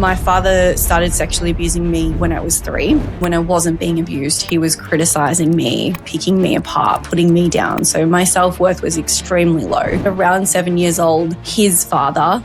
My father started sexually abusing me when I was 3. When I wasn't being abused, he was criticizing me, picking me apart, putting me down. So my self-worth was extremely low. Around 7 years old, his father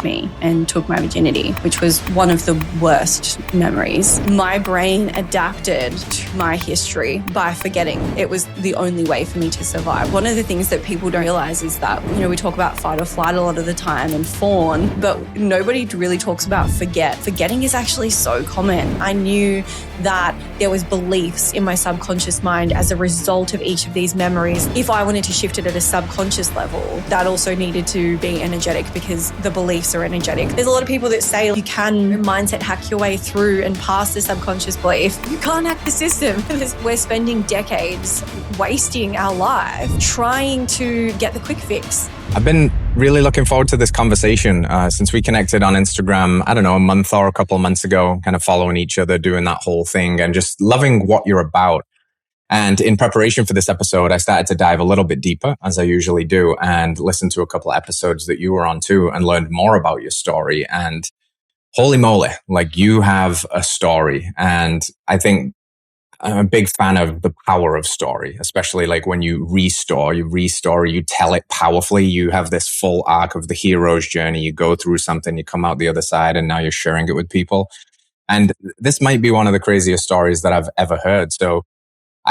me and took my virginity, which was one of the worst memories. My brain adapted to my history by forgetting. It was the only way for me to survive. One of the things that people don't realize is that, we talk about fight or flight a lot of the time and fawn, but nobody really talks about forget. Forgetting is actually so common. I knew that there was beliefs in my subconscious mind as a result of each of these memories. If I wanted to shift it at a subconscious level, that also needed to be energetic because the beliefs are energetic. There's a lot of people that say you can mindset hack your way through and past the subconscious belief. You can't hack the system. We're spending decades wasting our life trying to get the quick fix. I've been really looking forward to this conversation since we connected on Instagram, I don't know, a month or a couple of months ago, kind of following each other, doing that whole thing and just loving what you're about. And in preparation for this episode, I started to dive a little bit deeper, as I usually do, and listen to a couple of episodes that you were on too and learned more about your story. And holy moly, like you have a story. And I think I'm a big fan of the power of story, especially like when you restore, you tell it powerfully. You have this full arc of the hero's journey. You go through something, you come out the other side, and now you're sharing it with people. And this might be one of the craziest stories that I've ever heard. So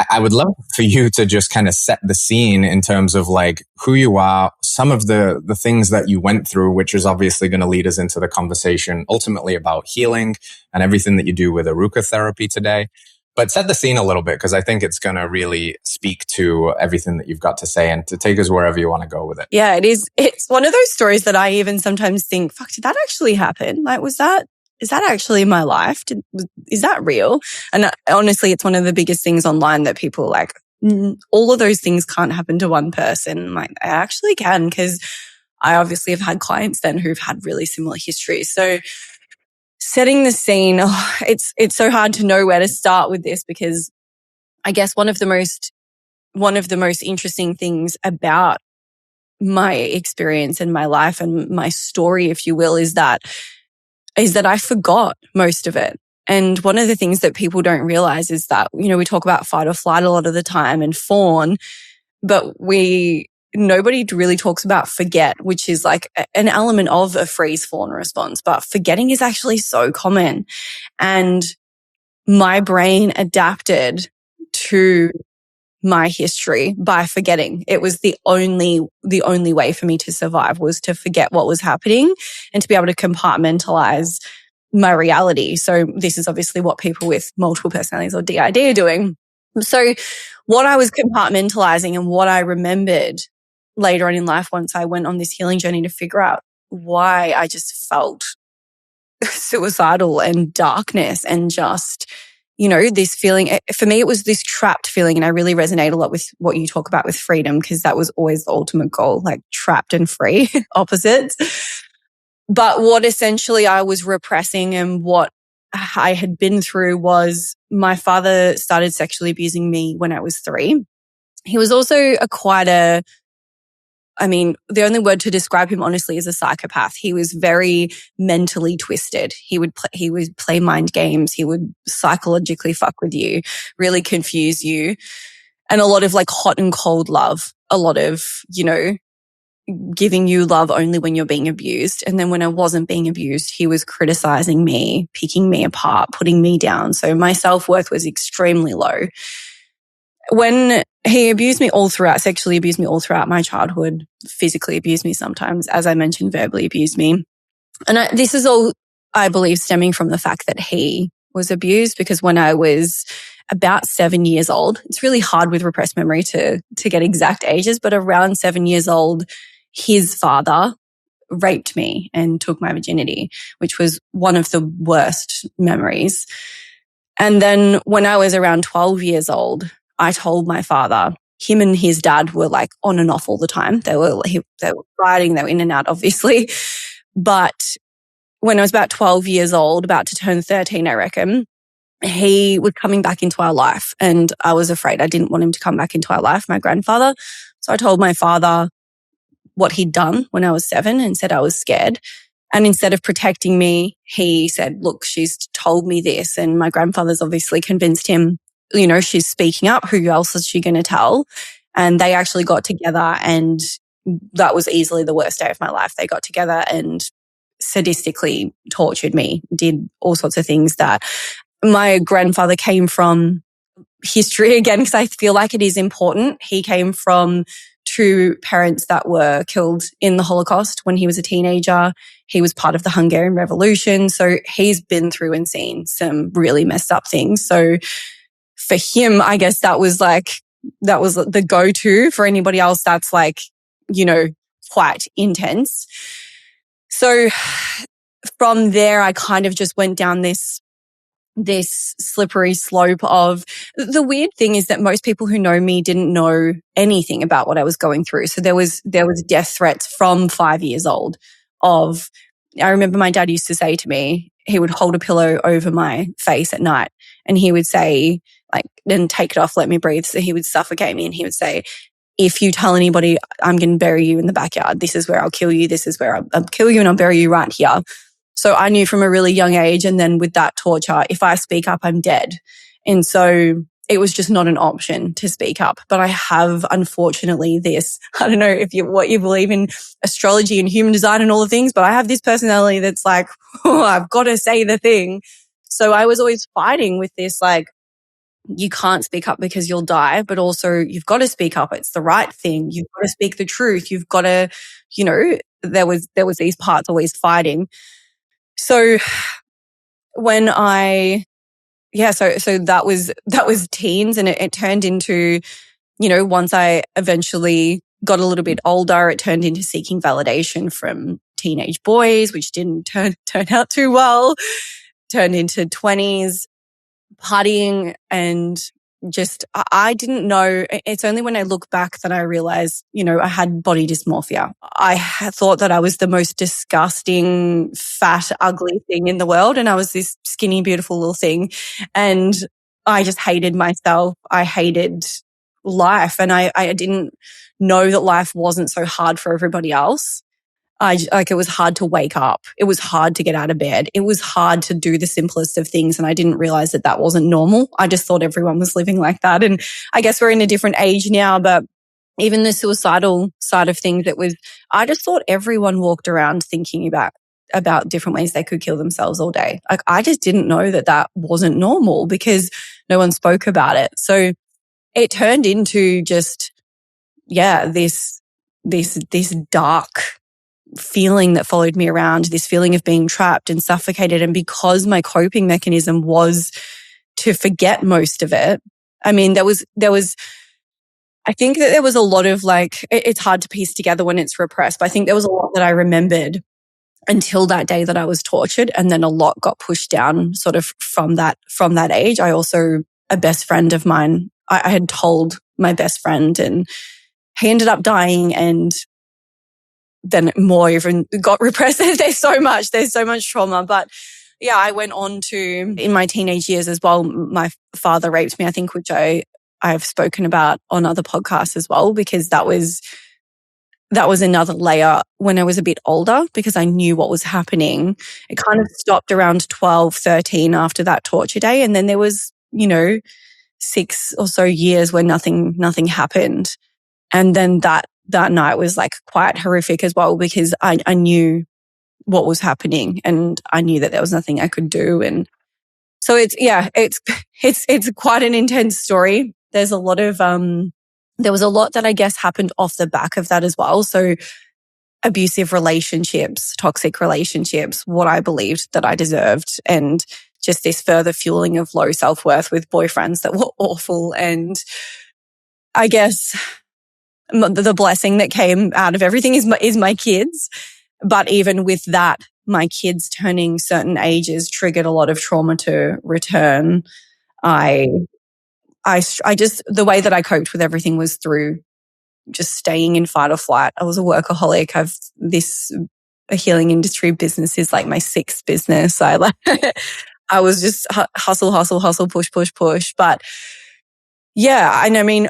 I would love for you to just kind of set the scene in terms of like who you are, some of the things that you went through, which is obviously going to lead us into the conversation ultimately about healing and everything that you do with Aaruka Therapy today. But set the scene a little bit because I think it's going to really speak to everything that you've got to say and to take us wherever you want to go with it. Yeah, it is. It's one of those stories that I even sometimes think, fuck, did that actually happen? Like, is that actually my life? Is that real? And honestly, it's one of the biggest things online that people like, all of those things can't happen to one person. Like, I actually can because I obviously have had clients then who've had really similar histories. So setting the scene, it's so hard to know where to start with this because I guess one of the most interesting things about my experience and my life and my story, if you will, is that I forgot most of it. And one of the things that people don't realize is that, we talk about fight or flight a lot of the time and fawn, but nobody really talks about forget, which is like an element of a freeze fawn response. But forgetting is actually so common. And my brain adapted to my history by forgetting. It was the only way for me to survive was to forget what was happening and to be able to compartmentalize my reality. So this is obviously what people with multiple personalities or DID are doing. So what I was compartmentalizing and what I remembered later on in life once I went on this healing journey to figure out why I just felt suicidal and darkness and just this feeling, for me, it was this trapped feeling. And I really resonate a lot with what you talk about with freedom, because that was always the ultimate goal, like trapped and free, opposites. But what essentially I was repressing and what I had been through was my father started sexually abusing me when I was 3. He was also the only word to describe him honestly is a psychopath. He was very mentally twisted. He would play mind games. He would psychologically fuck with you, really confuse you. And a lot of like hot and cold love, a lot of, giving you love only when you're being abused. And then when I wasn't being abused, he was criticizing me, picking me apart, putting me down. So my self-worth was extremely low. When he sexually abused me all throughout my childhood, physically abused me sometimes, as I mentioned, verbally abused me. And this is all, I believe, stemming from the fact that he was abused, because when I was about 7 years old, it's really hard with repressed memory to get exact ages, but around 7 years old, his father raped me and took my virginity, which was one of the worst memories. And then when I was around 12 years old, I told my father. Him and his dad were like on and off all the time. They were fighting, they were in and out, obviously. But when I was about 12 years old, about to turn 13, I reckon, he was coming back into our life. And I was afraid. I didn't want him to come back into our life, my grandfather. So I told my father what he'd done when I was 7 and said I was scared. And instead of protecting me, he said, look, she's told me this. And my grandfather's obviously convinced him, you know, she's speaking up. Who else is she going to tell? And they actually got together, and that was easily the worst day of my life. They got together and sadistically tortured me, did all sorts of things that my grandfather came from history again, because I feel like it is important. He came from two parents that were killed in the Holocaust when he was a teenager. He was part of the Hungarian Revolution. So he's been through and seen some really messed up things. So for him, I guess that was the go-to. For anybody else, that's like, you know, quite intense. So from there, I kind of just went down this slippery slope of, the weird thing is that most people who know me didn't know anything about what I was going through. So there was death threats from 5 years old I remember my dad used to say to me, he would hold a pillow over my face at night and he would say, like, then take it off, let me breathe. So he would suffocate me and he would say, if you tell anybody, I'm going to bury you in the backyard. This is where I'll kill you. This is where I'll kill you and I'll bury you right here. So I knew from a really young age, and then with that torture, if I speak up, I'm dead. And so it was just not an option to speak up. But I have, unfortunately, I don't know what you believe in astrology and human design and all the things, but I have this personality that's like, oh, I've got to say the thing. So I was always fighting with this, like, you can't speak up because you'll die, but also you've got to speak up. It's the right thing. You've got to speak the truth. You've got to, you know, there was these parts always fighting. So when so that was teens, and it turned into, you know, once I eventually got a little bit older, it turned into seeking validation from teenage boys, which didn't turn out too well, turned into 20s, partying, and just, I didn't know. It's only when I look back that I realized, you know, I had body dysmorphia. I thought that I was the most disgusting, fat, ugly thing in the world. And I was this skinny, beautiful little thing. And I just hated myself. I hated life. And I didn't know that life wasn't so hard for everybody else. It was hard to wake up. It was hard to get out of bed. It was hard to do the simplest of things. And I didn't realize that that wasn't normal. I just thought everyone was living like that. And I guess we're in a different age now, but even the suicidal side of things, I just thought everyone walked around thinking about different ways they could kill themselves all day. Like, I just didn't know that wasn't normal because no one spoke about it. So it turned into just, this dark feeling that followed me around, this feeling of being trapped and suffocated. And because my coping mechanism was to forget most of it, I mean, I think that there was a lot of, like, it's hard to piece together when it's repressed, but I think there was a lot that I remembered until that day that I was tortured. And then a lot got pushed down sort of from that age. I also, a best friend of mine, I had told my best friend, and he ended up dying, and then more even got repressed. There's so much trauma. But yeah, I went on to, in my teenage years as well, my father raped me, I think, which I've spoken about on other podcasts as well, because that was another layer when I was a bit older, because I knew what was happening. It kind of stopped around 12, 13 after that torture day. And then there was, 6 or so years where nothing happened. And then that night was like quite horrific as well, because I knew what was happening and I knew that there was nothing I could do. And so it's quite an intense story. There's a lot of, there was a lot that I guess happened off the back of that as well. So abusive relationships, toxic relationships, what I believed that I deserved, and just this further fueling of low self-worth with boyfriends that were awful. And I guess the blessing that came out of everything is my kids. But even with that, my kids turning certain ages triggered a lot of trauma to return. I just, the way that I coped with everything was through just staying in fight or flight. I was a workaholic. A healing industry business is like my 6th business. I was just hustle, push. But yeah, and I mean,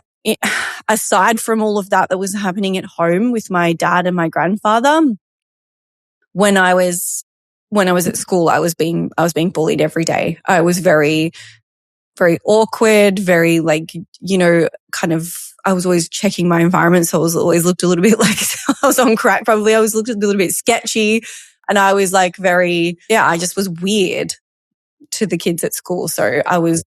aside from all of that was happening at home with my dad and my grandfather, when I was at school, I was being bullied every day. I was very, very awkward, very like, kind of, I was always checking my environment. So I was always looked a little bit like I was on crack. Probably I was looked a little bit sketchy, and I was like I just was weird to the kids at school. So I was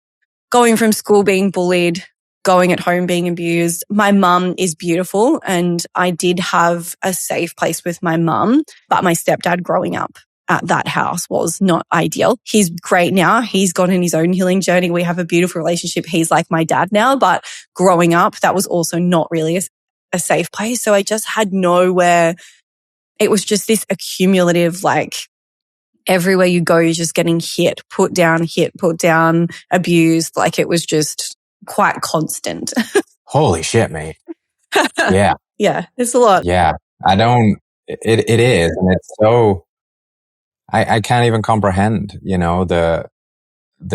going from school being bullied, going at home being abused. My mum is beautiful, and I did have a safe place with my mum, but my stepdad growing up at that house was not ideal. He's great now. He's gone in his own healing journey. We have a beautiful relationship. He's like my dad now, but growing up, that was also not really a safe place. So I just had nowhere. It was just this accumulative, like everywhere you go, you're just getting hit, put down, abused. Like it was just quite constant. Holy shit, mate. Yeah. Yeah, it's a lot. Yeah. It is. And it's so, I can't even comprehend, the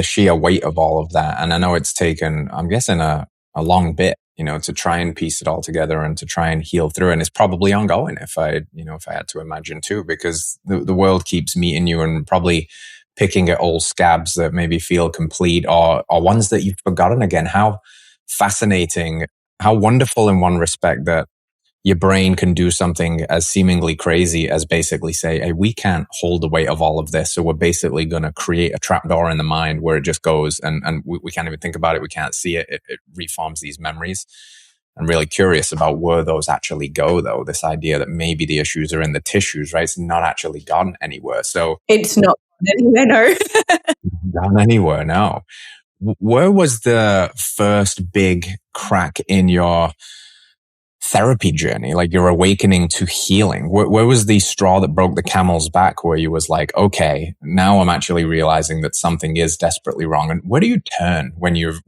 sheer weight of all of that. And I know it's taken, I'm guessing, a long bit, to try and piece it all together and to try and heal through. And it's probably ongoing if I had to imagine too, because the world keeps meeting you and probably picking at old scabs that maybe feel complete or ones that you've forgotten again. How fascinating, how wonderful in one respect that your brain can do something as seemingly crazy as basically say, hey, we can't hold the weight of all of this. So we're basically going to create a trapdoor in the mind where it just goes and we can't even think about it. We can't see it. It reforms these memories. I'm really curious about where those actually go, though. This idea that maybe the issues are in the tissues, right? It's not actually gone anywhere. So it's not anywhere, no. Gone anywhere, no. Where was the first big crack in your therapy journey, like your awakening to healing? Where was the straw that broke the camel's back where you was like, okay, now I'm actually realizing that something is desperately wrong? And where do you turn when you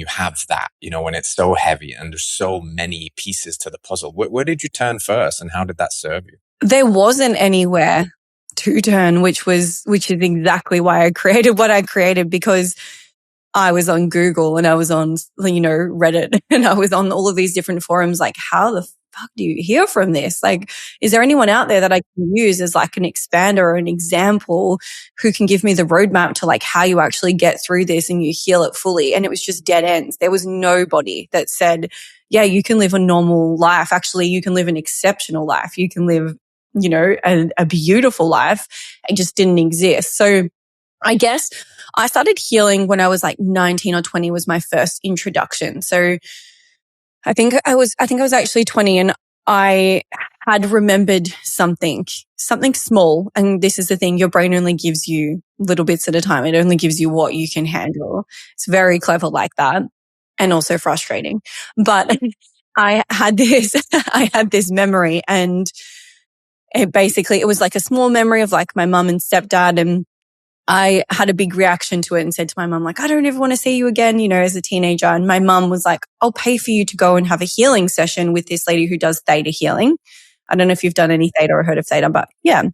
have that, when it's so heavy and there's so many pieces to the puzzle? Where did you turn first, and how did that serve you? There wasn't anywhere to turn, which is exactly why I created what I created, because I was on Google and I was on, Reddit, and I was on all of these different forums. Like, how the fuck do you hear from this? Like, is there anyone out there that I can use as like an expander or an example who can give me the roadmap to like how you actually get through this and you heal it fully? And it was just dead ends. There was nobody that said, yeah, you can live a normal life. Actually, you can live an exceptional life. You can live, a beautiful life. It just didn't exist. So I guess I started healing when I was like 19 or 20 was my first introduction. So I think I was actually 20, and I had remembered something small. And this is the thing, your brain only gives you little bits at a time. It only gives you what you can handle. It's very clever like that, and also frustrating. But I had this memory, and it was like a small memory of like my mum and stepdad, and I had a big reaction to it and said to my mum, like, I don't ever want to see you again, as a teenager. And my mum was like, I'll pay for you to go and have a healing session with this lady who does theta healing. I don't know if you've done any theta or heard of theta, but yeah,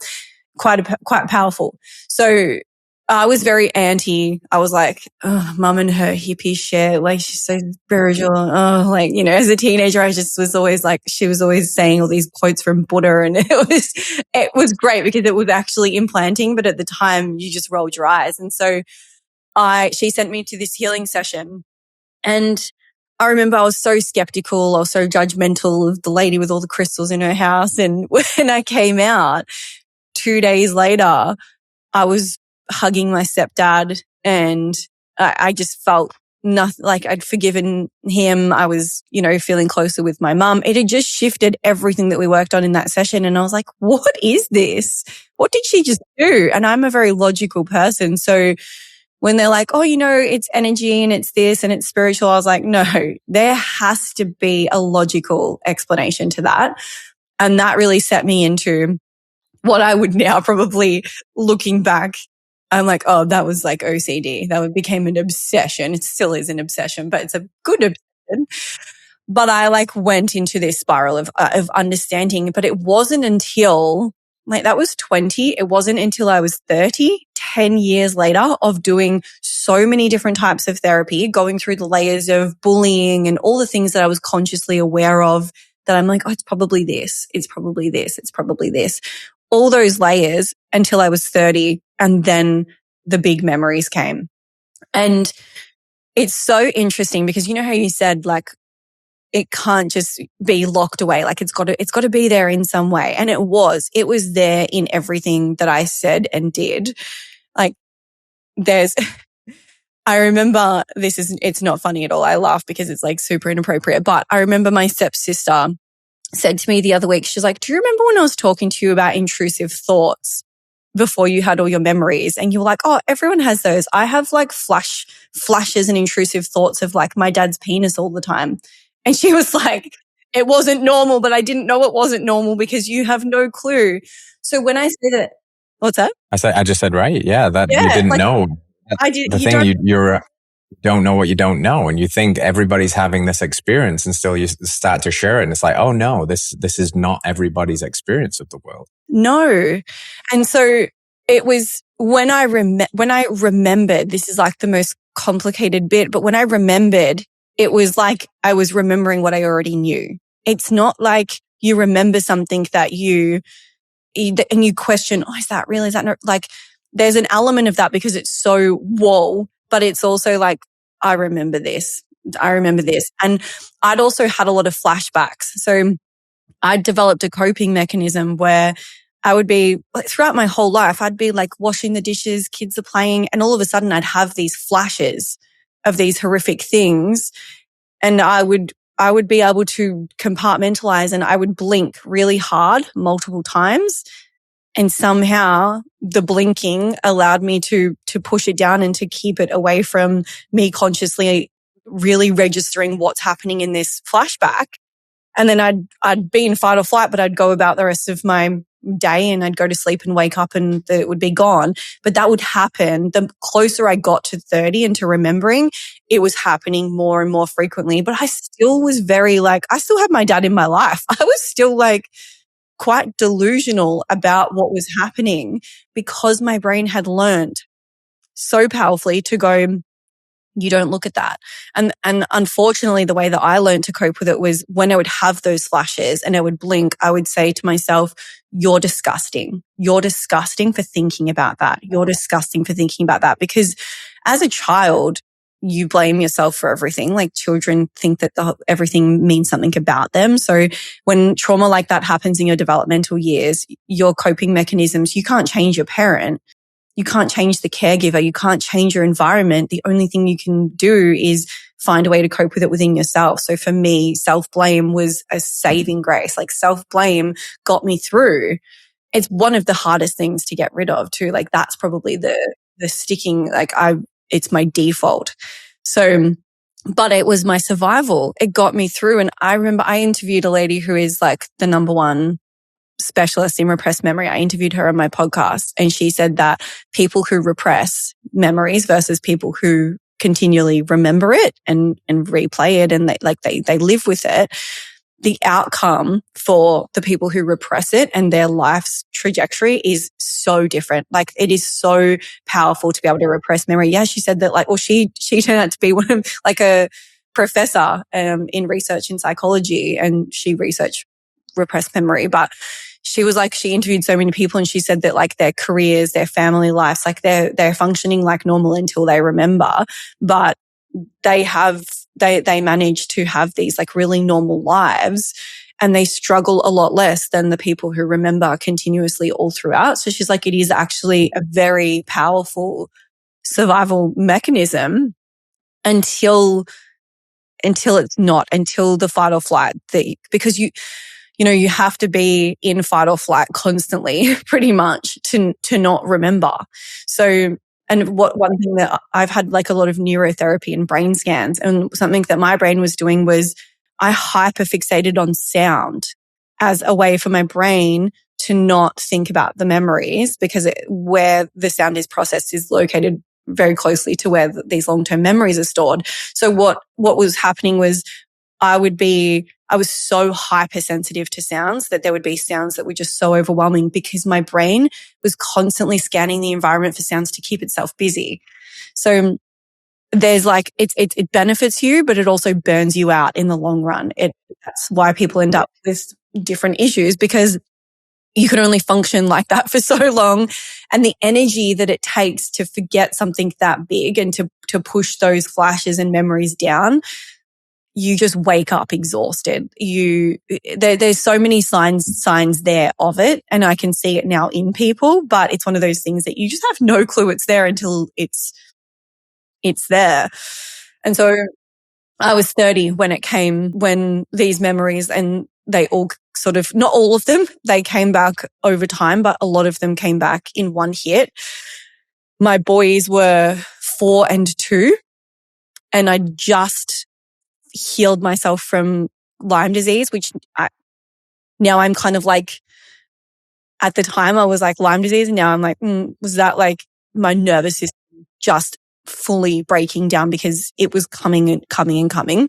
quite powerful. So I was very anti. I was like, oh, mum and her hippie shit. Like, she's so spiritual. Oh, like, as a teenager, I just was always like, she was always saying all these quotes from Buddha, and it was great because it was actually implanting. But at the time, you just rolled your eyes. And so she sent me to this healing session, and I remember I was so skeptical. I was so judgmental of the lady with all the crystals in her house. And when I came out 2 days later, I was hugging my stepdad, and I just felt nothing, like I'd forgiven him. I was, feeling closer with my mum. It had just shifted everything that we worked on in that session. And I was like, what is this? What did she just do? And I'm a very logical person. So when they're like, oh, it's energy and it's this and it's spiritual, I was like, no, there has to be a logical explanation to that. And that really set me into what I would now probably, looking back, I'm like, oh, that was like OCD. That became an obsession. It still is an obsession, but it's a good obsession. But I like went into this spiral of understanding. But it wasn't until that was 20. It wasn't until I was 30, 10 years later of doing so many different types of therapy, going through the layers of bullying and all the things that I was consciously aware of, that I'm like, oh, it's probably this. It's probably this. It's probably this. all those layers until I was 30. And then the big memories came. And it's so interesting because you know how you said like, it can't just be locked away. Like it's got to be there in some way. And it was there in everything that I said and did. Like I remember it's not funny at all. I laugh because it's like super inappropriate, but I remember my stepsister said to me the other week, she's like, do you remember when I was talking to you about intrusive thoughts before you had all your memories? And you were like, oh, everyone has those. I have like flashes and intrusive thoughts of like my dad's penis all the time. And she was like, it wasn't normal, but I didn't know it wasn't normal because you have no clue. So when I say that, what's that? I just said, right. Yeah. You didn't like, know. I did. You don't know what you don't know. And you think everybody's having this experience until you start to share it. And it's like, oh no, this is not everybody's experience of the world. No. And so it was when I remembered, this is like the most complicated bit, but when I remembered, it was like I was remembering what I already knew. It's not like you remember something that and you question, oh, is that real? Is that not? Like there's an element of that because it's so whoa, but it's also like, I remember this. And I'd also had a lot of flashbacks. So I'd developed a coping mechanism where I would be, throughout my whole life, I'd be like washing the dishes, kids are playing, and all of a sudden I'd have these flashes of these horrific things. And I would be able to compartmentalize and I would blink really hard multiple times. And somehow the blinking allowed me to push it down and to keep it away from me consciously really registering what's happening in this flashback. And then I'd be in fight or flight, but I'd go about the rest of my day and I'd go to sleep and wake up and it would be gone. But that would happen. The closer I got to 30 and to remembering, it was happening more and more frequently. But I still was very like, I still had my dad in my life. I was still like quite delusional about what was happening because my brain had learned so powerfully to go, you don't look at that. And unfortunately, the way that I learned to cope with it was when I would have those flashes and I would blink, I would say to myself, you're disgusting. You're disgusting for thinking about that. You're disgusting for thinking about that. Because as a child, you blame yourself for everything. Like children think that everything means something about them. So when trauma like that happens in your developmental years, your coping mechanisms, you can't change your parent. You can't change the caregiver. You can't change your environment. The only thing you can do is find a way to cope with it within yourself. So for me, self-blame was a saving grace. Like self-blame got me through. It's one of the hardest things to get rid of too. Like that's probably the sticking, like it's my default. So, but it was my survival. It got me through. And I remember I interviewed a lady who is like the number one specialist in repressed memory. I interviewed her on my podcast and she said that people who repress memories versus people who continually remember it and replay it and they live with it, the outcome for the people who repress it and their life's trajectory is so different. Like it is so powerful to be able to repress memory. Yeah, she said that she turned out to be one of like a professor in research in psychology and she researched repressed memory, but she was like, she interviewed so many people and she said that like their careers, their family lives, like they're functioning like normal until they remember, but they manage to have these like really normal lives and they struggle a lot less than the people who remember continuously all throughout. So she's like, it is actually a very powerful survival mechanism until it's not, until the fight or flight, because you have to be in fight or flight constantly pretty much to not remember. So, and one thing that I've had like a lot of neurotherapy and brain scans, and something that my brain was doing was I hyper-fixated on sound as a way for my brain to not think about the memories because where the sound is processed is located very closely to where these long-term memories are stored. So what was happening was I was so hypersensitive to sounds that there would be sounds that were just so overwhelming because my brain was constantly scanning the environment for sounds to keep itself busy. So there's like, it benefits you, but it also burns you out in the long run. That's why people end up with different issues because you can only function like that for so long. And the energy that it takes to forget something that big and to push those flashes and memories down, you just wake up exhausted. There's so many signs there of it, and I can see it now in people, but it's one of those things that you just have no clue it's there until it's there. And so I was 30 when these memories, and they all sort of, not all of them, they came back over time, but a lot of them came back in one hit. My boys were 4 and 2, and I just healed myself from Lyme disease, which now I'm kind of like, at the time I was like Lyme disease, and now I'm like, was that like my nervous system just fully breaking down because it was coming and coming and coming?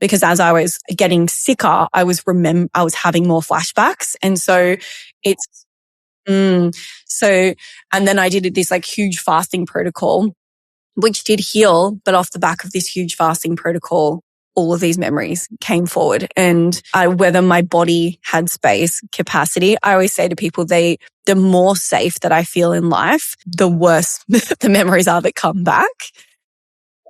Because as I was getting sicker, I was having more flashbacks. And so and then I did this like huge fasting protocol, which did heal, but off the back of this huge fasting protocol, all of these memories came forward. And whether my body had space, capacity, I always say to people, the more safe that I feel in life, the worse the memories are that come back.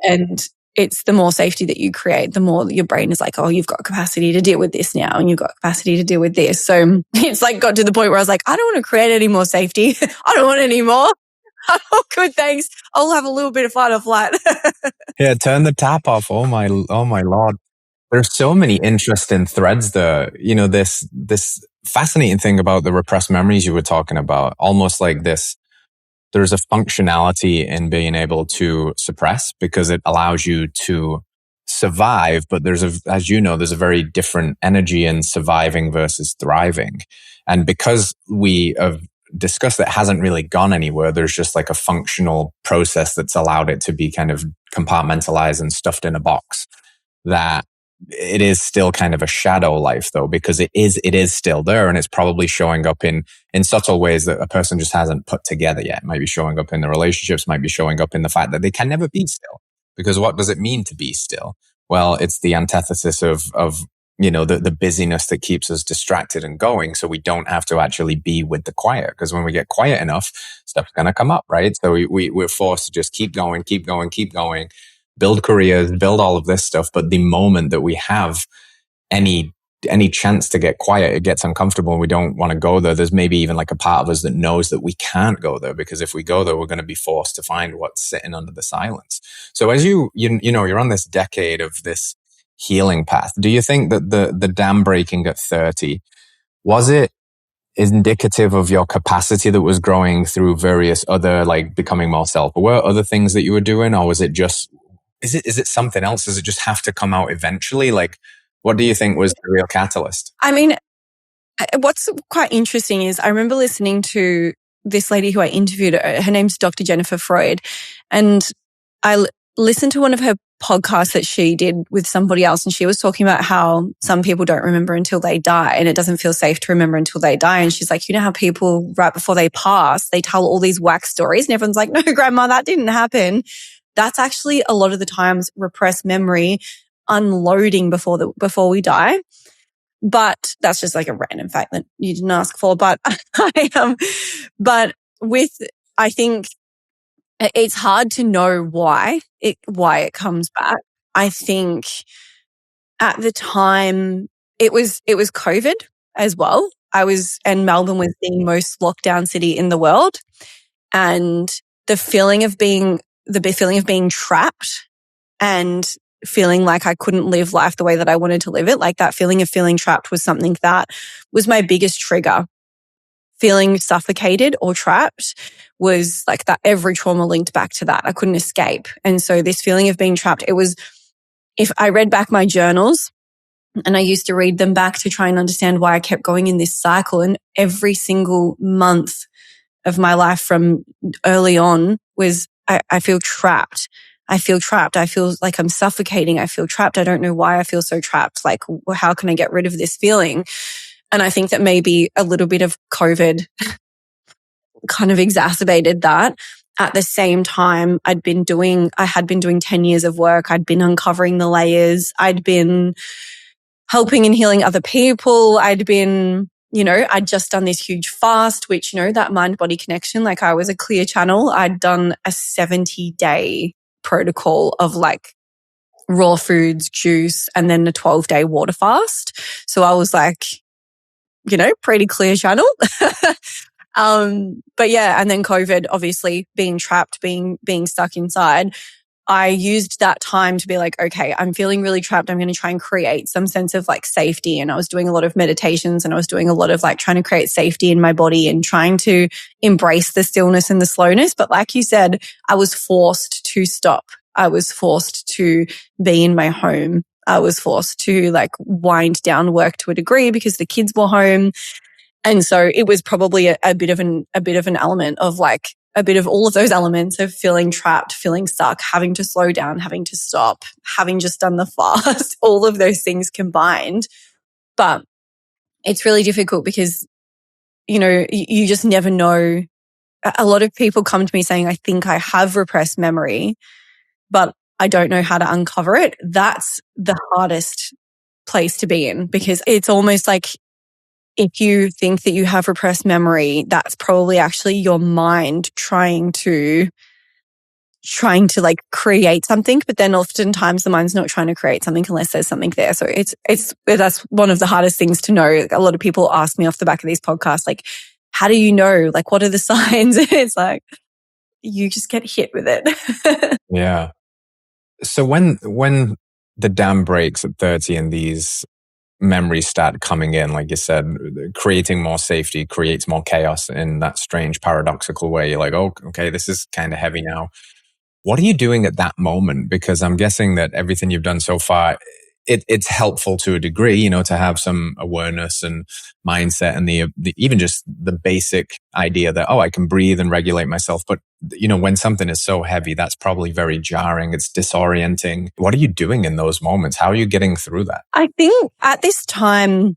And it's the more safety that you create, the more your brain is like, oh, you've got capacity to deal with this now, and you've got capacity to deal with this. So it's like got to the point where I was like, I don't want to create any more safety. I don't want any more. Oh, good, thanks. I'll have a little bit of fight or flight. Yeah, turn the tap off. Oh my Lord. There's so many interesting threads there. This fascinating thing about the repressed memories you were talking about, almost like this, there's a functionality in being able to suppress because it allows you to survive. But as you know, there's a very different energy in surviving versus thriving. And because we have discussed that hasn't really gone anywhere, there's just like a functional process that's allowed it to be kind of compartmentalized and stuffed in a box. That it is still kind of a shadow life though, because it is still there, and it's probably showing up in subtle ways that a person just hasn't put together yet. It might be showing up in the relationships, might be showing up in the fact that they can never be still. Because what does it mean to be still? Well, it's the antithesis of the busyness that keeps us distracted and going, so we don't have to actually be with the quiet. Because when we get quiet enough, stuff's going to come up, right? So we're forced to just keep going, build careers, build all of this stuff. But the moment that we have any chance to get quiet, it gets uncomfortable and we don't want to go there. There's maybe even like a part of us that knows that we can't go there, because if we go there, we're going to be forced to find what's sitting under the silence. So as you're on this decade of this healing path, do you think that the dam breaking at 30, was it indicative of your capacity that was growing through various other, like becoming more self-aware, other things that you were doing? Or was it just, is it something else? Does it just have to come out eventually? Like, what do you think was the real catalyst? I mean, what's quite interesting is I remember listening to this lady who I interviewed. Her name's Dr. Jennifer Freud. And I listened to one of her podcasts that she did with somebody else. And she was talking about how some people don't remember until they die, and it doesn't feel safe to remember until they die. And she's like, you know how people right before they pass, they tell all these whack stories and everyone's like, no, grandma, that didn't happen. That's actually a lot of the times repressed memory unloading before we die. But that's just like a random fact that you didn't ask for. But I think it's hard to know why it comes back. I think at the time it was COVID as well. And Melbourne was the most lockdown city in the world, and the feeling of being trapped and feeling like I couldn't live life the way that I wanted to live it. Like that feeling of feeling trapped was something that was my biggest trigger. Feeling suffocated or trapped was like that. Every trauma linked back to that. I couldn't escape. And so this feeling of being trapped, if I read back my journals, and I used to read them back to try and understand why I kept going in this cycle, and every single month of my life from early on was, I feel trapped. I feel trapped. I feel like I'm suffocating. I feel trapped. I don't know why I feel so trapped. Like, how can I get rid of this feeling? And I think that maybe a little bit of COVID kind of exacerbated that. At the same time, I had been doing 10 years of work. I'd been uncovering the layers. I'd been helping and healing other people. I'd been, I'd just done this huge fast, which, that mind-body connection, like I was a clear channel. I'd done a 70-day protocol of like raw foods, juice, and then a 12-day water fast. So I was like, pretty clear channel. But yeah, and then COVID, obviously being trapped, being stuck inside, I used that time to be like, okay, I'm feeling really trapped. I'm going to try and create some sense of like safety. And I was doing a lot of meditations and I was doing a lot of like trying to create safety in my body and trying to embrace the stillness and the slowness. But like you said, I was forced to stop. I was forced to be in my home. I was forced to like wind down work to a degree because the kids were home. And so it was probably a bit of an element of like a bit of all of those elements of feeling trapped, feeling stuck, having to slow down, having to stop, having just done the fast, all of those things combined. But it's really difficult because, you just never know. A lot of people come to me saying, I think I have repressed memory, but I don't know how to uncover it. That's the hardest place to be in because it's almost like if you think that you have repressed memory, that's probably actually your mind trying to like create something. But then oftentimes the mind's not trying to create something unless there's something there. So that's one of the hardest things to know. A lot of people ask me off the back of these podcasts, like, how do you know? Like, what are the signs? It's like, you just get hit with it. Yeah. So when the dam breaks at 30 and these memories start coming in, like you said, creating more safety creates more chaos in that strange paradoxical way. You're like, oh, okay, this is kind of heavy now. What are you doing at that moment? Because I'm guessing that everything you've done so far, it's helpful to a degree, to have some awareness and mindset and the even just the basic idea that, oh, I can breathe and regulate myself. But, when something is so heavy, that's probably very jarring. It's disorienting. What are you doing in those moments? How are you getting through that? I think at this time,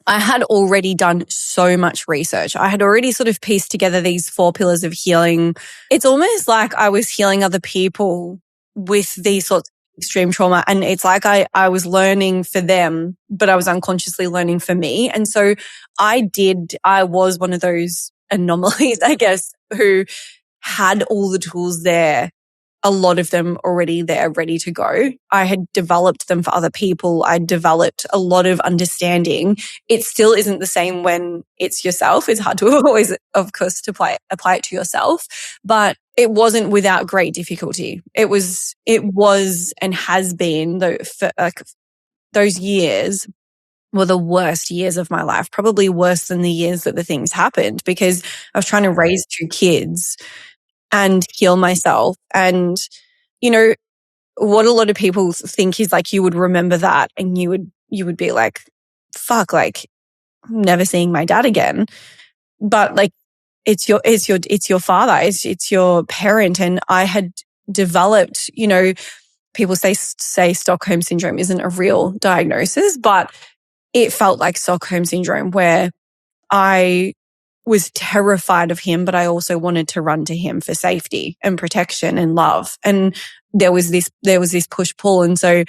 I had already done so much research. I had already sort of pieced together these 4 pillars of healing. It's almost like I was healing other people with these sorts of extreme trauma. And it's like I was learning for them, but I was unconsciously learning for me. And so I was one of those anomalies, I guess, who had all the tools there, a lot of them already there, ready to go. I had developed them for other people. I developed a lot of understanding. It still isn't the same when it's yourself. It's hard to always, of course, to apply it to yourself, but it wasn't without great difficulty. It was and has been for like those years were the worst years of my life, probably worse than the years that the things happened because I was trying to raise 2 kids and heal myself. And, what a lot of people think is like, you would remember that and you would be like, fuck, like I'm never seeing my dad again. But like, it's your father, it's your parent. And I had developed, people say Stockholm syndrome isn't a real diagnosis, but it felt like Stockholm syndrome where I was terrified of him, but I also wanted to run to him for safety and protection and love. And there was this push-pull. And so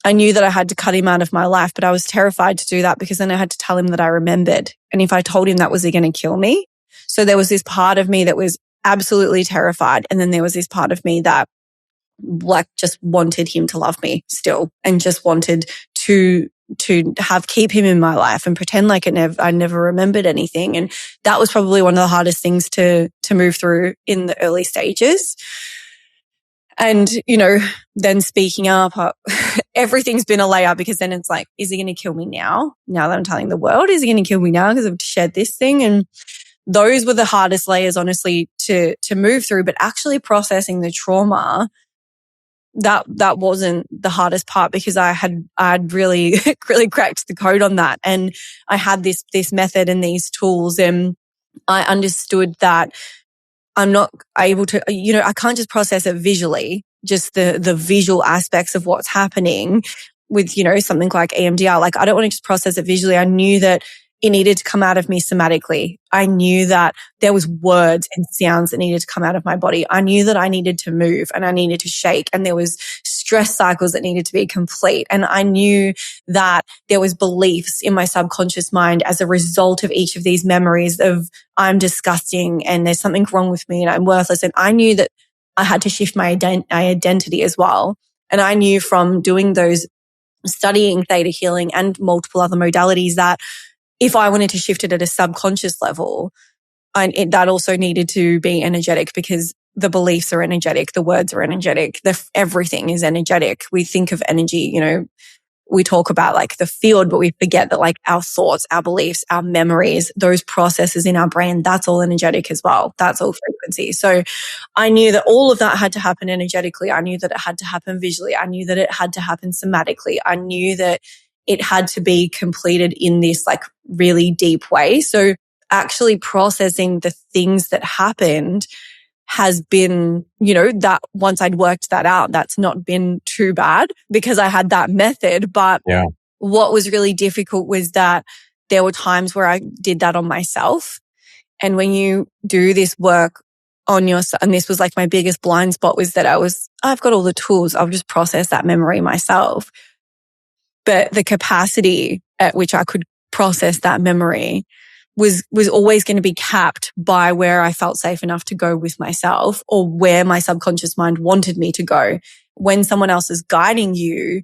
I knew that I had to cut him out of my life, but I was terrified to do that because then I had to tell him that I remembered. And if I told him that, was he going to kill me? So there was this part of me that was absolutely terrified. And then there was this part of me that like just wanted him to love me still and just wanted to keep him in my life and pretend like I never remembered anything. And that was probably one of the hardest things to move through in the early stages. And, then speaking up, everything's been a layer because then it's like, is he going to kill me now? Now that I'm telling the world, is he going to kill me now because I've shared this thing? And those were the hardest layers, honestly, to move through. But actually processing the trauma, that wasn't the hardest part because I'd really, really cracked the code on that. And I had this method and these tools, and I understood that I'm not able to, I can't just process it visually, just the visual aspects of what's happening with, something like EMDR. Like I don't want to just process it visually. I knew that it needed to come out of me somatically. I knew that there was words and sounds that needed to come out of my body. I knew that I needed to move and I needed to shake, and there was stress cycles that needed to be complete. And I knew that there was beliefs in my subconscious mind as a result of each of these memories of I'm disgusting and there's something wrong with me and I'm worthless. And I knew that I had to shift my identity as well. And I knew from doing those, studying theta healing and multiple other modalities, that if I wanted to shift it at a subconscious level, that also needed to be energetic, because the beliefs are energetic, the words are energetic, everything is energetic. We think of energy, we talk about like the field, but we forget that like our thoughts, our beliefs, our memories, those processes in our brain, that's all energetic as well. That's all frequency. So I knew that all of that had to happen energetically. I knew that it had to happen visually. I knew that it had to happen somatically. I knew that it had to be completed in this like really deep way. So actually processing the things that happened has been, that once I'd worked that out, that's not been too bad because I had that method. But what was really difficult was that there were times where I did that on myself. And when you do this work on yourself, and this was like my biggest blind spot, was that I've got all the tools. I'll just process that memory myself. But the capacity at which I could process that memory was always going to be capped by where I felt safe enough to go with myself, or where my subconscious mind wanted me to go. When someone else is guiding you,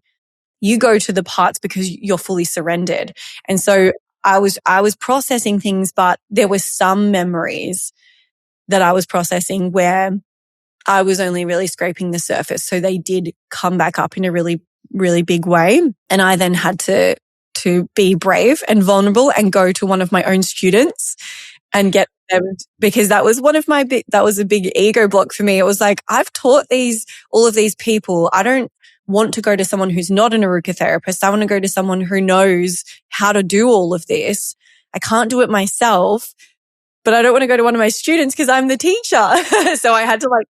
you go to the parts because you're fully surrendered. And so I was processing things, but there were some memories that I was processing where I was only really scraping the surface. So they did come back up in a really, really big way. And I then had to be brave and vulnerable and go to one of my own students and get them, because that was that was a big ego block for me. It was like, I've taught all of these people. I don't want to go to someone who's not an Aaruka therapist. I want to go to someone who knows how to do all of this. I can't do it myself, but I don't want to go to one of my students because I'm the teacher. So I had to like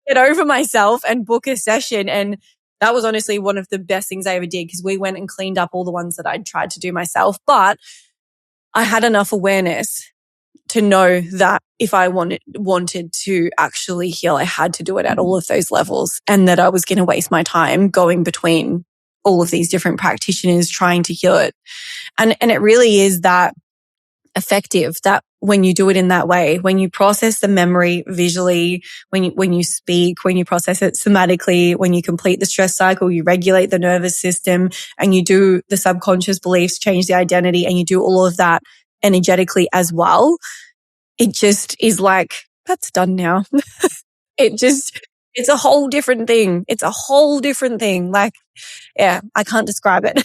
get over myself and book a session. And that was honestly one of the best things I ever did, because we went and cleaned up all the ones that I'd tried to do myself. But I had enough awareness to know that if I wanted to actually heal, I had to do it at all of those levels, and that I was going to waste my time going between all of these different practitioners trying to heal it. And it really is that effective, that when you do it in that way, when you process the memory visually, when you speak, when you process it somatically, when you complete the stress cycle, you regulate the nervous system, and you do the subconscious beliefs, change the identity, and you do all of that energetically as well, it just is like, that's done now. It's a whole different thing. It's a whole different thing. Like, yeah, I can't describe it.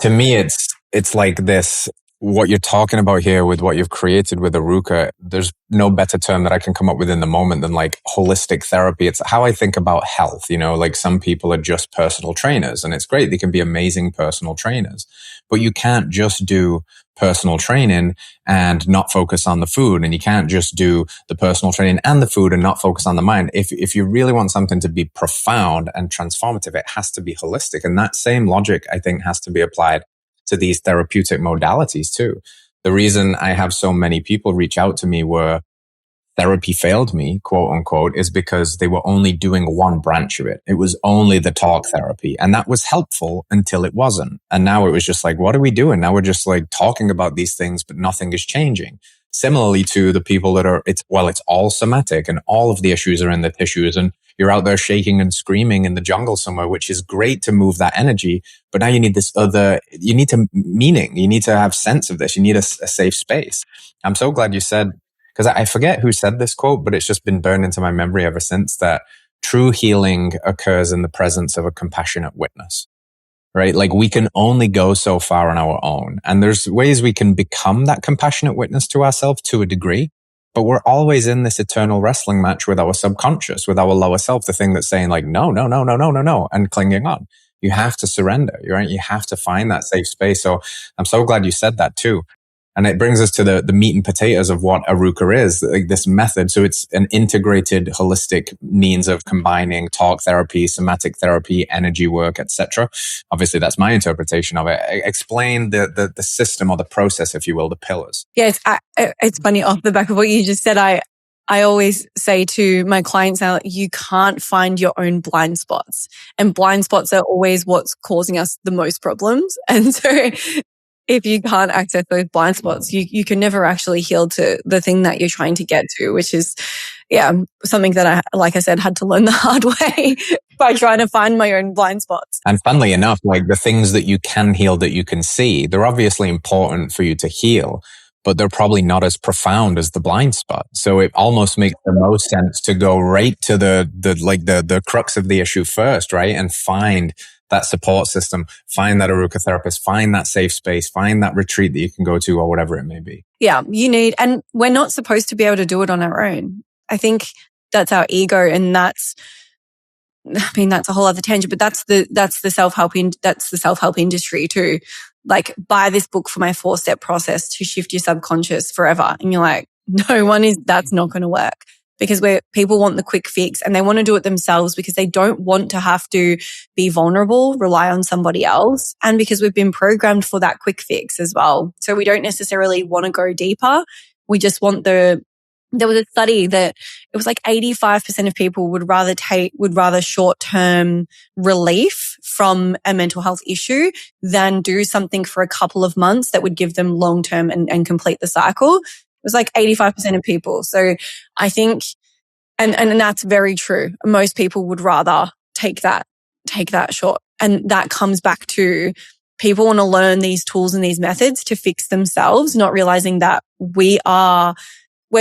To me, it's like this. What you're talking about here with what you've created with Aruka, there's no better term that I can come up with in the moment than like holistic therapy. It's how I think about health. Like some people are just personal trainers, and it's great. They can be amazing personal trainers, but you can't just do personal training and not focus on the food. And you can't just do the personal training and the food and not focus on the mind. If you really want something to be profound and transformative, it has to be holistic. And that same logic, I think, has to be applied to these therapeutic modalities too. The reason I have so many people reach out to me where therapy failed me, quote unquote, is because they were only doing one branch of it. It was only the talk therapy. And that was helpful until it wasn't. And now it was just like, what are we doing? Now we're just like talking about these things, but nothing is changing. Similarly to the people that are, it's all somatic and all of the issues are in the tissues, and you're out there shaking and screaming in the jungle somewhere, which is great to move that energy. But now you need you need to have sense of this. You need a safe space. I'm so glad you said, because I forget who said this quote, but it's just been burned into my memory ever since, that true healing occurs in the presence of a compassionate witness. Right? Like we can only go so far on our own. And there's ways we can become that compassionate witness to ourselves to a degree, but we're always in this eternal wrestling match with our subconscious, with our lower self, the thing that's saying like, no, and clinging on. You have to surrender, right? You have to find that safe space. So I'm so glad you said that too. And it brings us to the meat and potatoes of what Aruka is, like this method. So it's an integrated, holistic means of combining talk therapy, somatic therapy, energy work, etc. Obviously, that's my interpretation of it. Explain the system or the process, if you will, the pillars. Yeah, it's funny. Off the back of what you just said, I always say to my clients now, you can't find your own blind spots, and blind spots are always what's causing us the most problems. And so if you can't access those blind spots, you can never actually heal to the thing that you're trying to get to, which is, something that like I said, had to learn the hard way by trying to find my own blind spots. And funnily enough, like the things that you can heal, that you can see, they're obviously important for you to heal, but they're probably not as profound as the blind spot. So it almost makes the most sense to go right to the crux of the issue first, right? And find that support system, find that Aruka therapist, find that safe space, find that retreat that you can go to, or whatever it may be. Yeah, and we're not supposed to be able to do it on our own. I think that's our ego, and that's a whole other tangent, but that's the self-help industry too. Like, buy this book for my 4-step process to shift your subconscious forever. And you're like, that's not going to work, because people want the quick fix, and they want to do it themselves because they don't want to have to be vulnerable, rely on somebody else. And because we've been programmed for that quick fix as well. So we don't necessarily want to go deeper. We just want there was a study that it was like 85% of people would rather short-term relief from a mental health issue than do something for a couple of months that would give them long-term and complete the cycle. It was like 85% of people. So I think, and that's very true. Most people would rather take that short. And that comes back to people want to learn these tools and these methods to fix themselves, not realizing that we're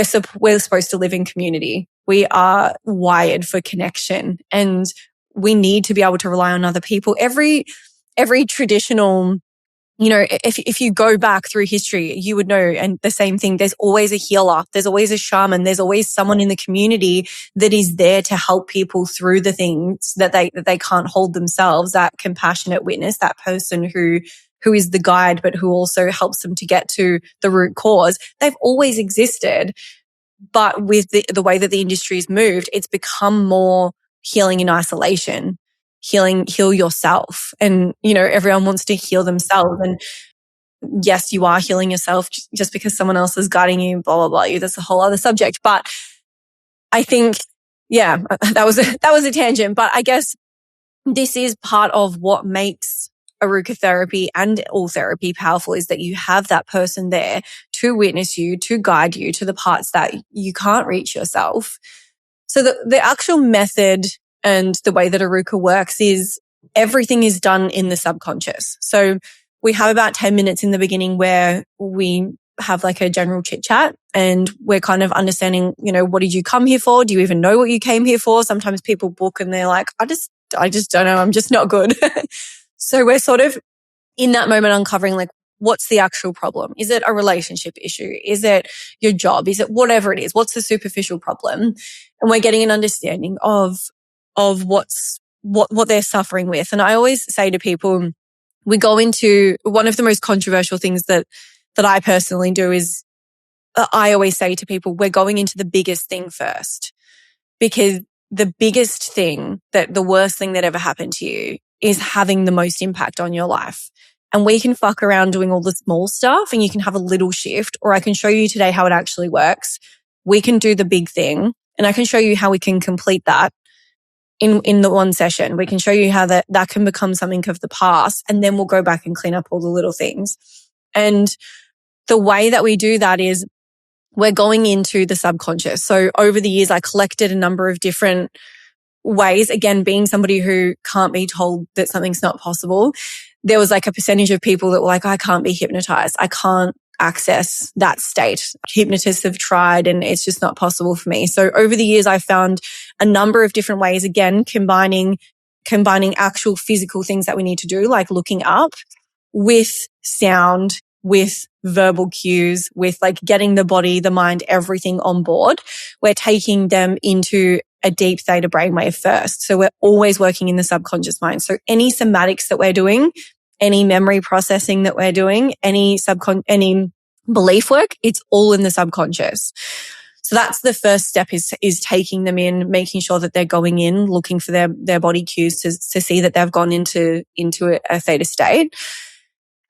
supposed to live in community. We are wired for connection, and we need to be able to rely on other people. Every traditional, if you go back through history, you would know, and the same thing, there's always a healer, there's always a shaman, there's always someone in the community that is there to help people through the things that they can't hold themselves, that compassionate witness, that person who is the guide, but who also helps them to get to the root cause. They've always existed. But with the way that the industry's moved, it's become more healing in isolation, heal yourself. And, everyone wants to heal themselves. And yes, you are healing yourself just because someone else is guiding you, blah, blah, blah. That's a whole other subject. But I think, that was a tangent. But I guess this is part of what makes Aruka therapy and all therapy powerful, is that you have that person there to witness you, to guide you to the parts that you can't reach yourself. So the actual method and the way that Aruka works is everything is done in the subconscious. So we have about 10 minutes in the beginning where we have like a general chit chat, and we're kind of understanding, what did you come here for? Do you even know what you came here for? Sometimes people book and they're like, I just don't know. I'm just not good. So we're sort of in that moment uncovering, like, what's the actual problem? Is it a relationship issue? Is it your job? Is it whatever it is? What's the superficial problem? And we're getting an understanding of what they're suffering with. And I always say to people, we go into one of the most controversial things that I personally do is I always say to people, we're going into the biggest thing first, because the biggest thing, the worst thing that ever happened to you, is having the most impact on your life. And we can fuck around doing all the small stuff and you can have a little shift, or I can show you today how it actually works. We can do the big thing, and I can show you how we can complete that in the one session. We can show you how that can become something of the past, and then we'll go back and clean up all the little things. And the way that we do that is we're going into the subconscious. So over the years, I collected a number of different ways. Again, being somebody who can't be told that something's not possible, there was like a percentage of people that were like, I can't be hypnotized. I can't access that state. Hypnotists have tried and it's just not possible for me. So over the years, I found a number of different ways, again, combining actual physical things that we need to do, like looking up, with sound, with verbal cues, with like getting the body, the mind, everything on board. We're taking them into a deep theta brainwave first. So we're always working in the subconscious mind. So any somatics that we're doing, any memory processing that we're doing, any belief work, it's all in the subconscious. So that's the first step is taking them in, making sure that they're going in, looking for their body cues to see that they've gone into a theta state.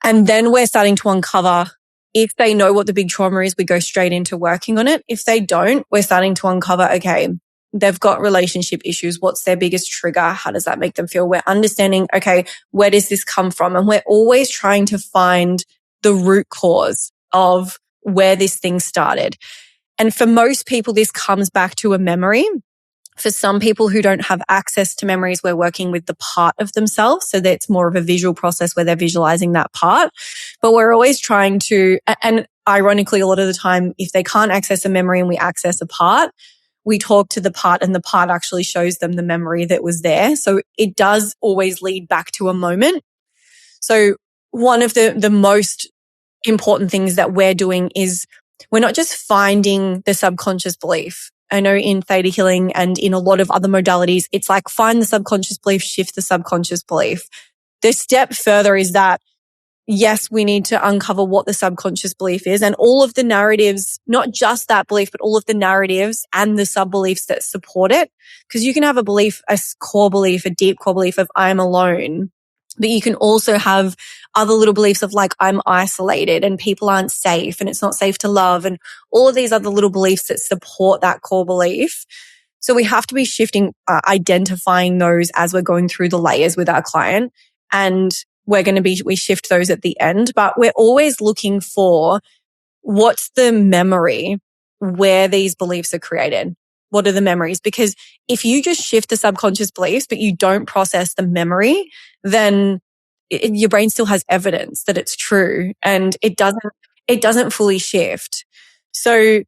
And then we're starting to uncover, if they know what the big trauma is, we go straight into working on it. If they don't, we're starting to uncover, okay, they've got relationship issues. What's their biggest trigger? How does that make them feel? We're understanding, okay, where does this come from? And we're always trying to find the root cause of where this thing started. And for most people, this comes back to a memory. For some people who don't have access to memories, we're working with the part of themselves. So that's more of a visual process where they're visualizing that part. But we're always trying to, and ironically, a lot of the time, if they can't access a memory and we access a part, we talk to the part and the part actually shows them the memory that was there. So it does always lead back to a moment. So one of the most important things that we're doing is we're not just finding the subconscious belief. I know in theta healing and in a lot of other modalities, it's like find the subconscious belief, shift the subconscious belief. The step further is that, yes, we need to uncover what the subconscious belief is and all of the narratives, not just that belief, but all of the narratives and the sub-beliefs that support it. Because you can have a belief, a core belief, a deep core belief of I'm alone, but you can also have other little beliefs of like, I'm isolated and people aren't safe and it's not safe to love and all of these other little beliefs that support that core belief. So we have to be shifting, identifying those as we're going through the layers with our client. And we shift those at the end, but we're always looking for what's the memory where these beliefs are created. What are the memories? Because if you just shift the subconscious beliefs, but you don't process the memory, then your brain still has evidence that it's true and it doesn't fully shift. So,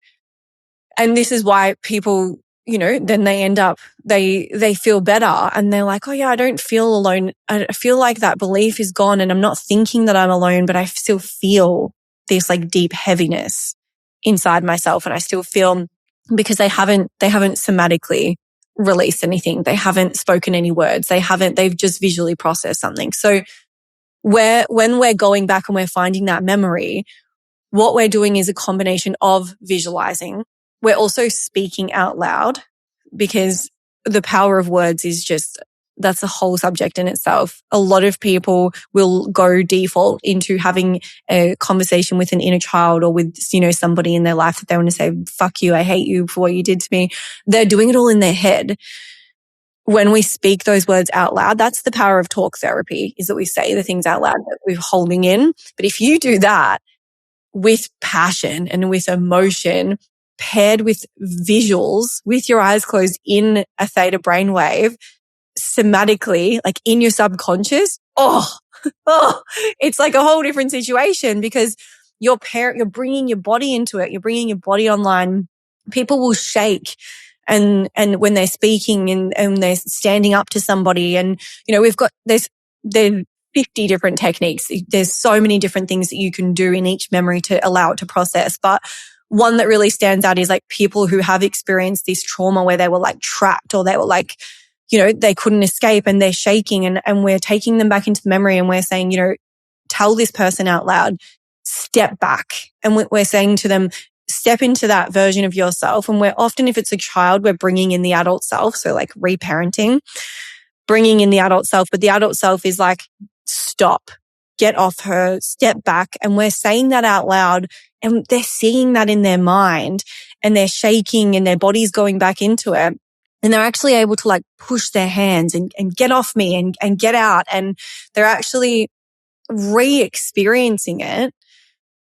and this is why people, then they end up, they feel better and they're like, oh yeah, I don't feel alone. I feel like that belief is gone and I'm not thinking that I'm alone, but I still feel this like deep heaviness inside myself. And I still feel, because they haven't somatically released anything. They haven't spoken any words. They've just visually processed something. So when we're going back and we're finding that memory, what we're doing is a combination of visualizing. We're also speaking out loud because the power of words is that's a whole subject in itself. A lot of people will go default into having a conversation with an inner child or with, somebody in their life that they want to say, fuck you, I hate you for what you did to me. They're doing it all in their head. When we speak those words out loud, that's the power of talk therapy, is that we say the things out loud that we're holding in. But if you do that with passion and with emotion, paired with visuals, with your eyes closed in a theta brainwave, somatically, like in your subconscious, it's like a whole different situation because you're bringing your body into it. You're bringing your body online. People will shake and when they're speaking and they're standing up to somebody and, there's 50 different techniques. There's so many different things that you can do in each memory to allow it to process. But one that really stands out is like people who have experienced this trauma where they were like trapped or they were like, they couldn't escape and they're shaking and we're taking them back into the memory and we're saying, tell this person out loud, step back. And we're saying to them, step into that version of yourself. And we're often, if it's a child, we're bringing in the adult self. So like reparenting, bringing in the adult self, but the adult self is like, stop, get off her, step back. And we're saying that out loud and they're seeing that in their mind and they're shaking and their body's going back into it. And they're actually able to like push their hands and get off me and get out. And they're actually re-experiencing it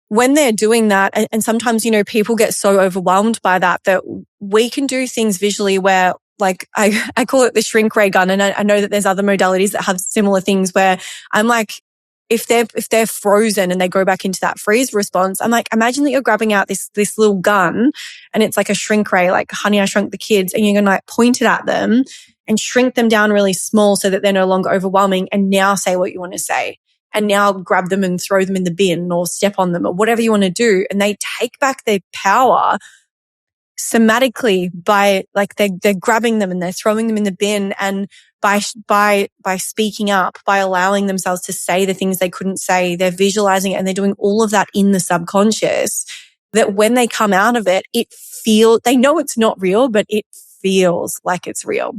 when they're doing that. And sometimes, people get so overwhelmed by that we can do things visually where like I call it the shrink ray gun. And I know that there's other modalities that have similar things where I'm like, if they're frozen and they go back into that freeze response, I'm like, imagine that you're grabbing out this little gun and it's like a shrink ray, like Honey, I Shrunk the Kids, and you're going to like point it at them and shrink them down really small so that they're no longer overwhelming and now say what you want to say and now grab them and throw them in the bin or step on them or whatever you want to do. And they take back their power somatically by like they're grabbing them and they're throwing them in the bin, and by speaking up, by allowing themselves to say the things they couldn't say, they're visualizing it and they're doing all of that in the subconscious, that when they come out of it, they know it's not real, but it feels like it's real.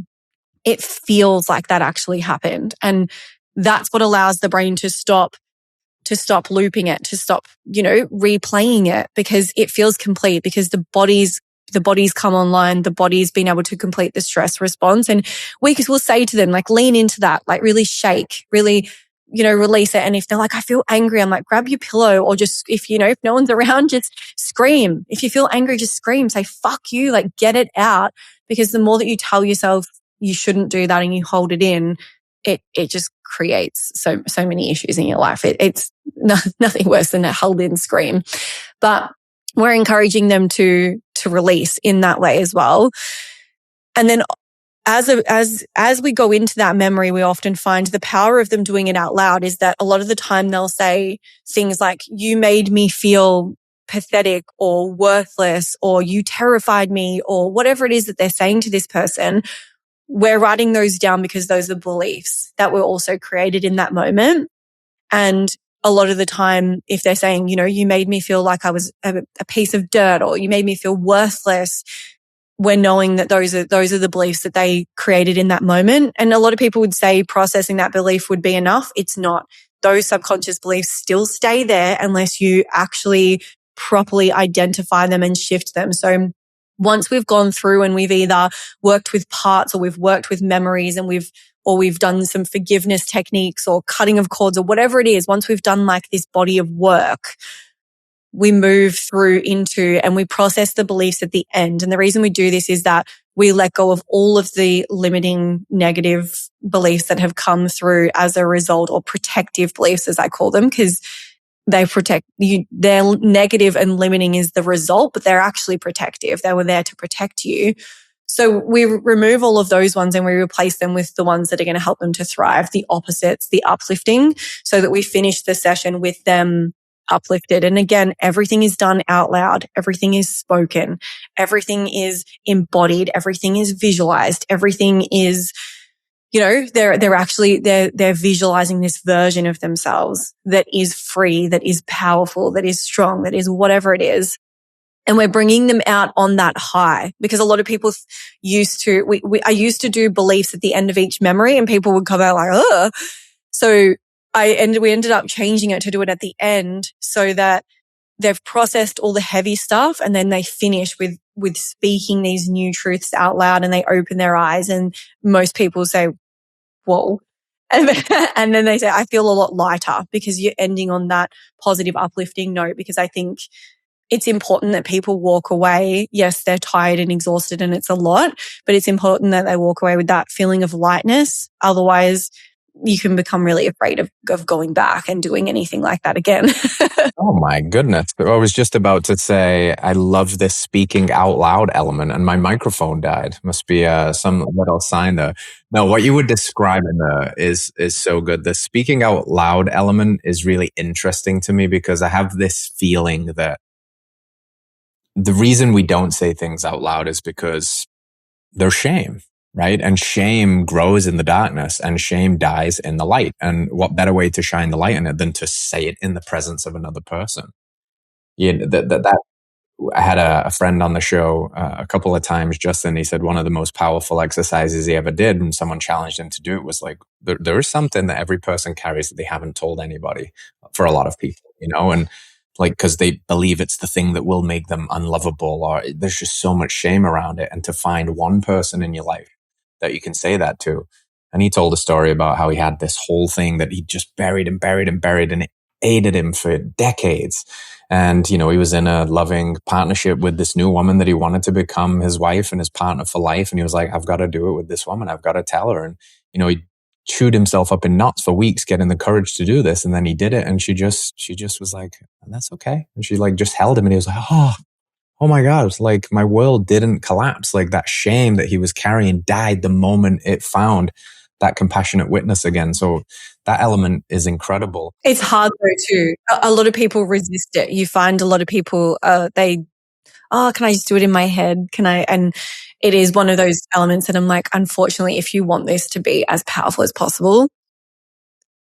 It feels like that actually happened. And that's what allows the brain to stop looping it, to stop, replaying it, because it feels complete, because the body's come online, the body's been able to complete the stress response. And we'll say to them, like, lean into that, like really shake, really, release it. And if they're like, I feel angry, I'm like, grab your pillow, or just, if no one's around, just scream. If you feel angry, just scream, say, fuck you, like get it out. Because the more that you tell yourself you shouldn't do that and you hold it in, it just creates so many issues in your life. It's nothing worse than a held in scream. But we're encouraging them to release in that way as well. And then as we go into that memory, we often find the power of them doing it out loud is that a lot of the time they'll say things like, you made me feel pathetic or worthless, or you terrified me, or whatever it is that they're saying to this person. We're writing those down because those are beliefs that were also created in that moment. And a lot of the time, if they're saying, you made me feel like I was a piece of dirt, or you made me feel worthless, we're knowing that those are the beliefs that they created in that moment. And a lot of people would say processing that belief would be enough. It's not. Those subconscious beliefs still stay there unless you actually properly identify them and shift them. So once we've gone through and we've either worked with parts, or we've worked with memories, and we've done some forgiveness techniques or cutting of cords or whatever it is, once we've done like this body of work, we move through into and we process the beliefs at the end. And the reason we do this is that we let go of all of the limiting negative beliefs that have come through as a result, or protective beliefs, as I call them, because they protect you. They're negative and limiting is the result, but they're actually protective. They were there to protect you. So we remove all of those ones and we replace them with the ones that are going to help them to thrive, the opposites, the uplifting, so that we finish the session with them uplifted. And again, everything is done out loud. Everything is spoken. Everything is embodied. Everything is visualized. Everything is, they're visualizing this version of themselves that is free, that is powerful, that is strong, that is whatever it is. And we're bringing them out on that high, because a lot of people I used to do beliefs at the end of each memory, and people would come out like, oh. So we ended up changing it to do it at the end, so that they've processed all the heavy stuff, and then they finish with speaking these new truths out loud, and they open their eyes, and most people say, whoa. And then they say, I feel a lot lighter, because you're ending on that positive, uplifting note. Because I think it's important that people walk away. Yes, they're tired and exhausted and it's a lot, but it's important that they walk away with that feeling of lightness. Otherwise, you can become really afraid of going back and doing anything like that again. Oh my goodness. I was just about to say, I love this speaking out loud element, and my microphone died. Must be some little sign there. No, what you were describing is so good. The speaking out loud element is really interesting to me, because I have this feeling that the reason we don't say things out loud is because there's shame. Right? And shame grows in the darkness, and shame dies in the light. And what better way to shine the light in it than to say it in the presence of another person? I had a friend on the show a couple of times, Justin. He said one of the most powerful exercises he ever did, and someone challenged him to do it, was like, there is something that every person carries that they haven't told anybody, for a lot of people, and like, because they believe it's the thing that will make them unlovable, or there's just so much shame around it. And to find one person in your life that you can say that to. And he told a story about how he had this whole thing that he just buried, and it aided him for decades. And, he was in a loving partnership with this new woman that he wanted to become his wife and his partner for life. And he was like, I've got to do it with this woman. I've got to tell her. And, he chewed himself up in knots for weeks getting the courage to do this. And then he did it. And she just was like, that's okay. And she just held him, and he was like, oh my God, it's like my world didn't collapse. Like that shame that he was carrying died the moment it found that compassionate witness again. So that element is incredible. It's hard though too. A lot of people resist it. You find a lot of people, oh, can I just do it in my head? And it is one of those elements that I'm like, unfortunately, if you want this to be as powerful as possible,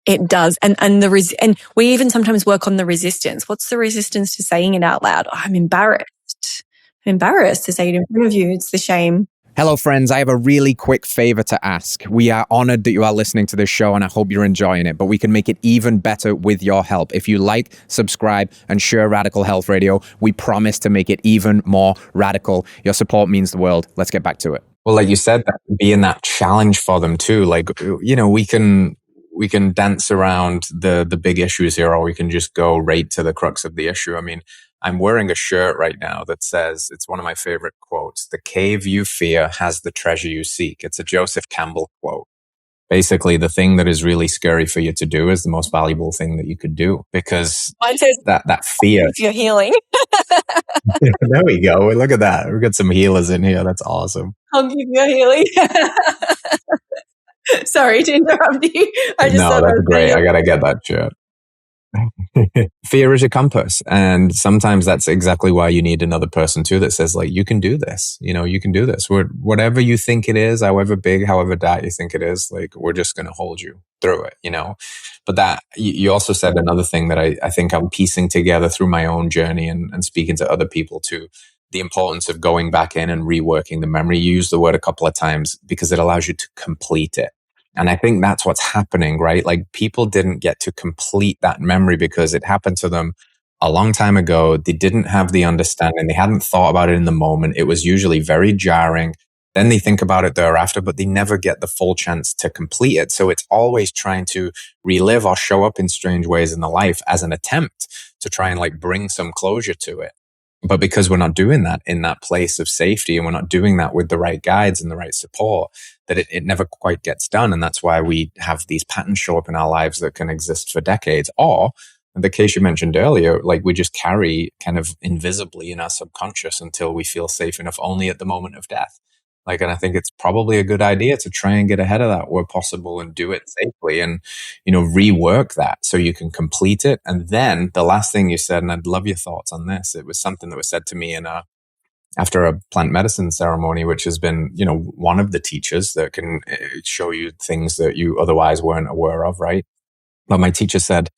it does. And we even sometimes work on the resistance. What's the resistance to saying it out loud? Oh, I'm embarrassed. I'm embarrassed to say it in front of you. It's the shame. Hello, friends. I have a really quick favor to ask. We are honored that you are listening to this show, and I hope you're enjoying it, but we can make it even better with your help. If you like, subscribe, and share Radical Health Radio, we promise to make it even more radical. Your support means the world. Let's get back to it. Well, like you said, that being that challenge for them too. Like, you know, we can dance around the big issues here, or we can just go right to the crux of the issue. I mean, I'm wearing a shirt right now that says, it's one of my favorite quotes, "The cave you fear has the treasure you seek." It's a Joseph Campbell quote. Basically, the thing that is really scary for you to do is the most valuable thing that you could do, because that fear. If you're healing. There we go. Look at that. We've got some healers in here. That's awesome. I'll give you a healing. Sorry to interrupt you. No, that's great. I got to get that shirt. Fear is your compass. And sometimes that's exactly why you need another person too that says, like, you can do this. You know, you can do this. Whatever you think it is, however big, however dark you think it is, like, we're just going to hold you through it, you know? But that, you also said another thing that I think I'm piecing together through my own journey and speaking to other people too. The importance of going back in and reworking the memory. You used the word a couple of times because it allows you to complete it. And I think that's what's happening, right? Like, people didn't get to complete that memory because it happened to them a long time ago. They didn't have the understanding. They hadn't thought about it in the moment. It was usually very jarring. Then they think about it thereafter, but they never get the full chance to complete it. So it's always trying to relive or show up in strange ways in the life as an attempt to try and like bring some closure to it. But because we're not doing that in that place of safety, and we're not doing that with the right guides and the right support, that it never quite gets done. And that's why we have these patterns show up in our lives that can exist for decades. Or in the case you mentioned earlier, like, we just carry kind of invisibly in our subconscious until we feel safe enough only at the moment of death. Like, and I think it's probably a good idea to try and get ahead of that where possible and do it safely and, you know, rework that so you can complete it. And then the last thing you said, and I'd love your thoughts on this. It was something that was said to me after a plant medicine ceremony, which has been, you know, one of the teachers that can show you things that you otherwise weren't aware of, right? But my teacher said,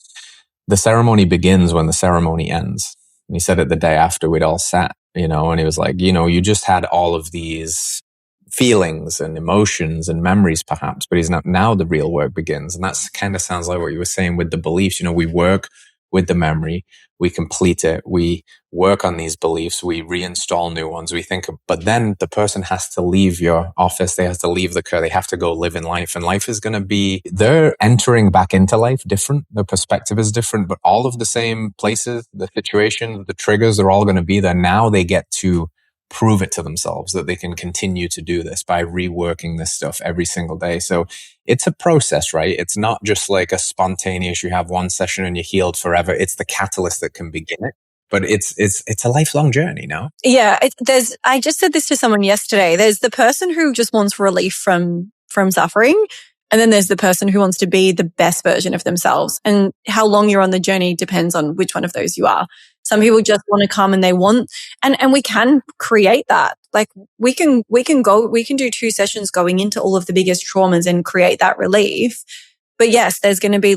the ceremony begins when the ceremony ends. And he said it the day after we'd all sat, you know, and he was like, you know, you just had all of these feelings and emotions and memories perhaps, but now the real work begins. And that's kind of sounds like what you were saying with the beliefs. You know, we work with the memory, we complete it, we work on these beliefs, we reinstall new ones, we think, but then the person has to leave your office, they have to leave the car, they have to go live in life, and life is going to be, they're entering back into life different, their perspective is different, but all of the same places, the situations, the triggers are all going to be there. Now they get to prove it to themselves that they can continue to do this by reworking this stuff every single day. So it's a process, right? It's not just like a spontaneous, you have one session and you're healed forever. It's the catalyst that can begin it. But it's a lifelong journey, no? Yeah. I just said this to someone yesterday. There's the person who just wants relief from suffering. And then there's the person who wants to be the best version of themselves. And how long you're on the journey depends on which one of those you are. Some people just want to come and they want, and we can create that. Like, we can do 2 sessions going into all of the biggest traumas and create that relief. But yes, there's going to be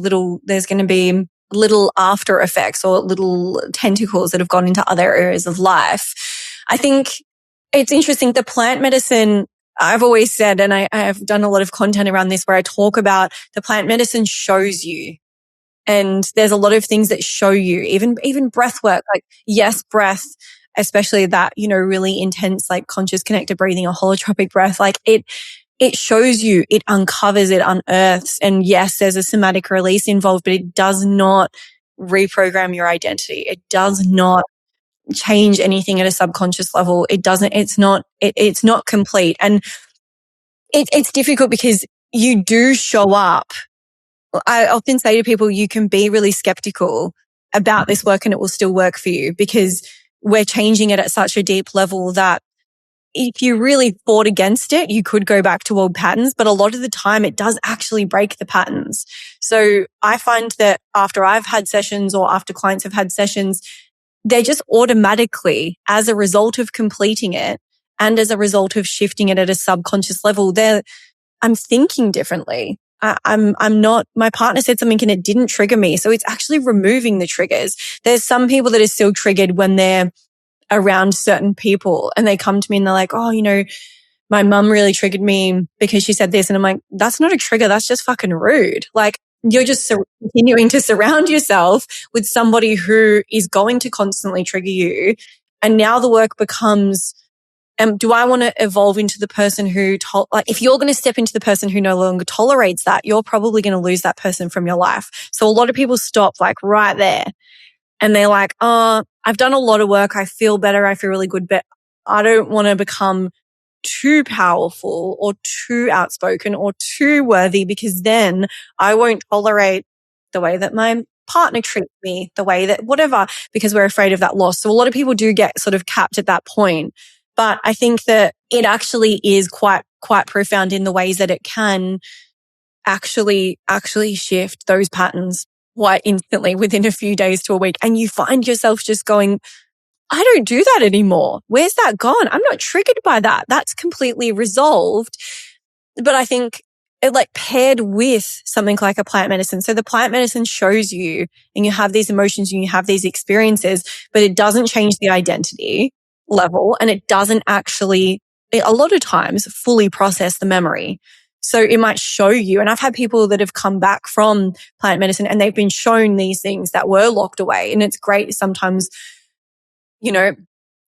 little after effects or little tentacles that have gone into other areas of life. I think it's interesting. The plant medicine, I've always said, and I have done a lot of content around this where I talk about the plant medicine shows you. And there's a lot of things that show you, even breath work, like, yes, breath, especially that, you know, really intense, like conscious connected breathing or holotropic breath, like it shows you, it uncovers, it unearths. And yes, there's a somatic release involved, but it does not reprogram your identity. It does not change anything at a subconscious level. It's not complete. And it's difficult because you do show up. I often say to people, you can be really skeptical about this work and it will still work for you, because we're changing it at such a deep level that if you really fought against it, you could go back to old patterns, but a lot of the time it does actually break the patterns. So I find that after I've had sessions or after clients have had sessions, they're just automatically, as a result of completing it and as a result of shifting it at a subconscious level, I'm thinking differently. I'm not, my partner said something and it didn't trigger me. So it's actually removing the triggers. There's some people that are still triggered when they're around certain people and they come to me and they're like, oh, you know, my mum really triggered me because she said this. And I'm like, that's not a trigger. That's just fucking rude. Like, you're just continuing to surround yourself with somebody who is going to constantly trigger you. And now the work becomes, do I want to evolve into the person who, like, if you're going to step into the person who no longer tolerates that, you're probably going to lose that person from your life. So a lot of people stop like right there and they're like, oh, I've done a lot of work. I feel better. I feel really good, but I don't want to become too powerful or too outspoken or too worthy because then I won't tolerate the way that my partner treats me, the way that whatever, because we're afraid of that loss. So a lot of people do get sort of capped at that point. But I think that it actually is quite profound in the ways that it can actually shift those patterns quite instantly within a few days to a week. And you find yourself just going, I don't do that anymore. Where's that gone? I'm not triggered by that. That's completely resolved. But I think it like paired with something like a plant medicine. So the plant medicine shows you and you have these emotions and you have these experiences, but it doesn't change the identity level and it doesn't actually, a lot of times, fully process the memory. So it might show you, and I've had people that have come back from plant medicine and they've been shown these things that were locked away. And it's great sometimes, you know,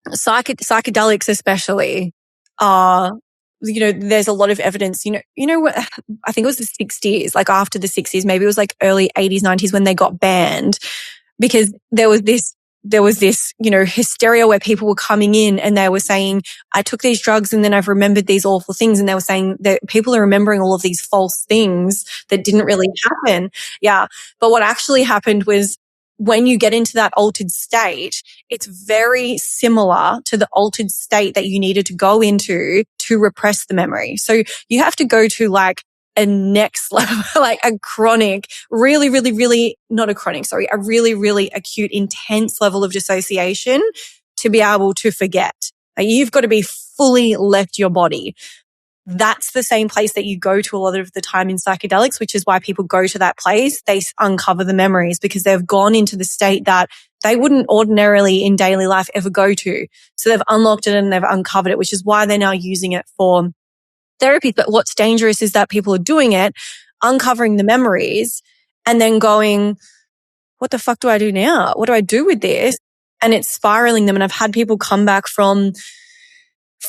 psychedelics especially are, you know, there's a lot of evidence, you know what, I think it was the 60s, like after the 60s, maybe it was like early 80s, 90s when they got banned because there was this, you know, hysteria where people were coming in and they were saying, I took these drugs and then I've remembered these awful things. And they were saying that people are remembering all of these false things that didn't really happen. Yeah. But what actually happened was when you get into that altered state, it's very similar to the altered state that you needed to go into to repress the memory. So you have to go to like a next level, like a chronic, a really, really acute, intense level of dissociation to be able to forget. Like you've got to be fully left your body. That's the same place that you go to a lot of the time in psychedelics, which is why people go to that place. They uncover the memories because they've gone into the state that they wouldn't ordinarily in daily life ever go to. So they've unlocked it and they've uncovered it, which is why they're now using it for therapies. But what's dangerous is that people are doing it, uncovering the memories and then going, what the fuck do I do now? What do I do with this? And it's spiraling them. And I've had people come back from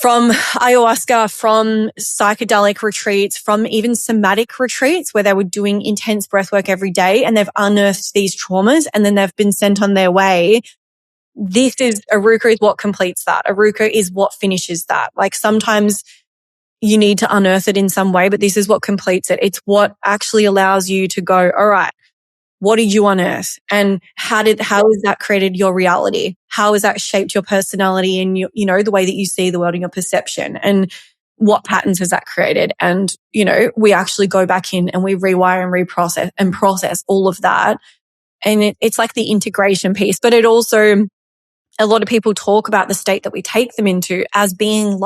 ayahuasca, from psychedelic retreats, from even somatic retreats where they were doing intense breath work every day and they've unearthed these traumas and then they've been sent on their way. Aruka is what completes that. Aruka is what finishes that. Like sometimes you need to unearth it in some way, but this is what completes it. It's what actually allows you to go, all right, what did you unearth? And how has that created your reality? How has that shaped your personality and you know, the way that you see the world and your perception? And what patterns has that created? And, you know, we actually go back in and we rewire and reprocess and process all of that. And it's like the integration piece, but it also, a lot of people talk about the state that we take them into as being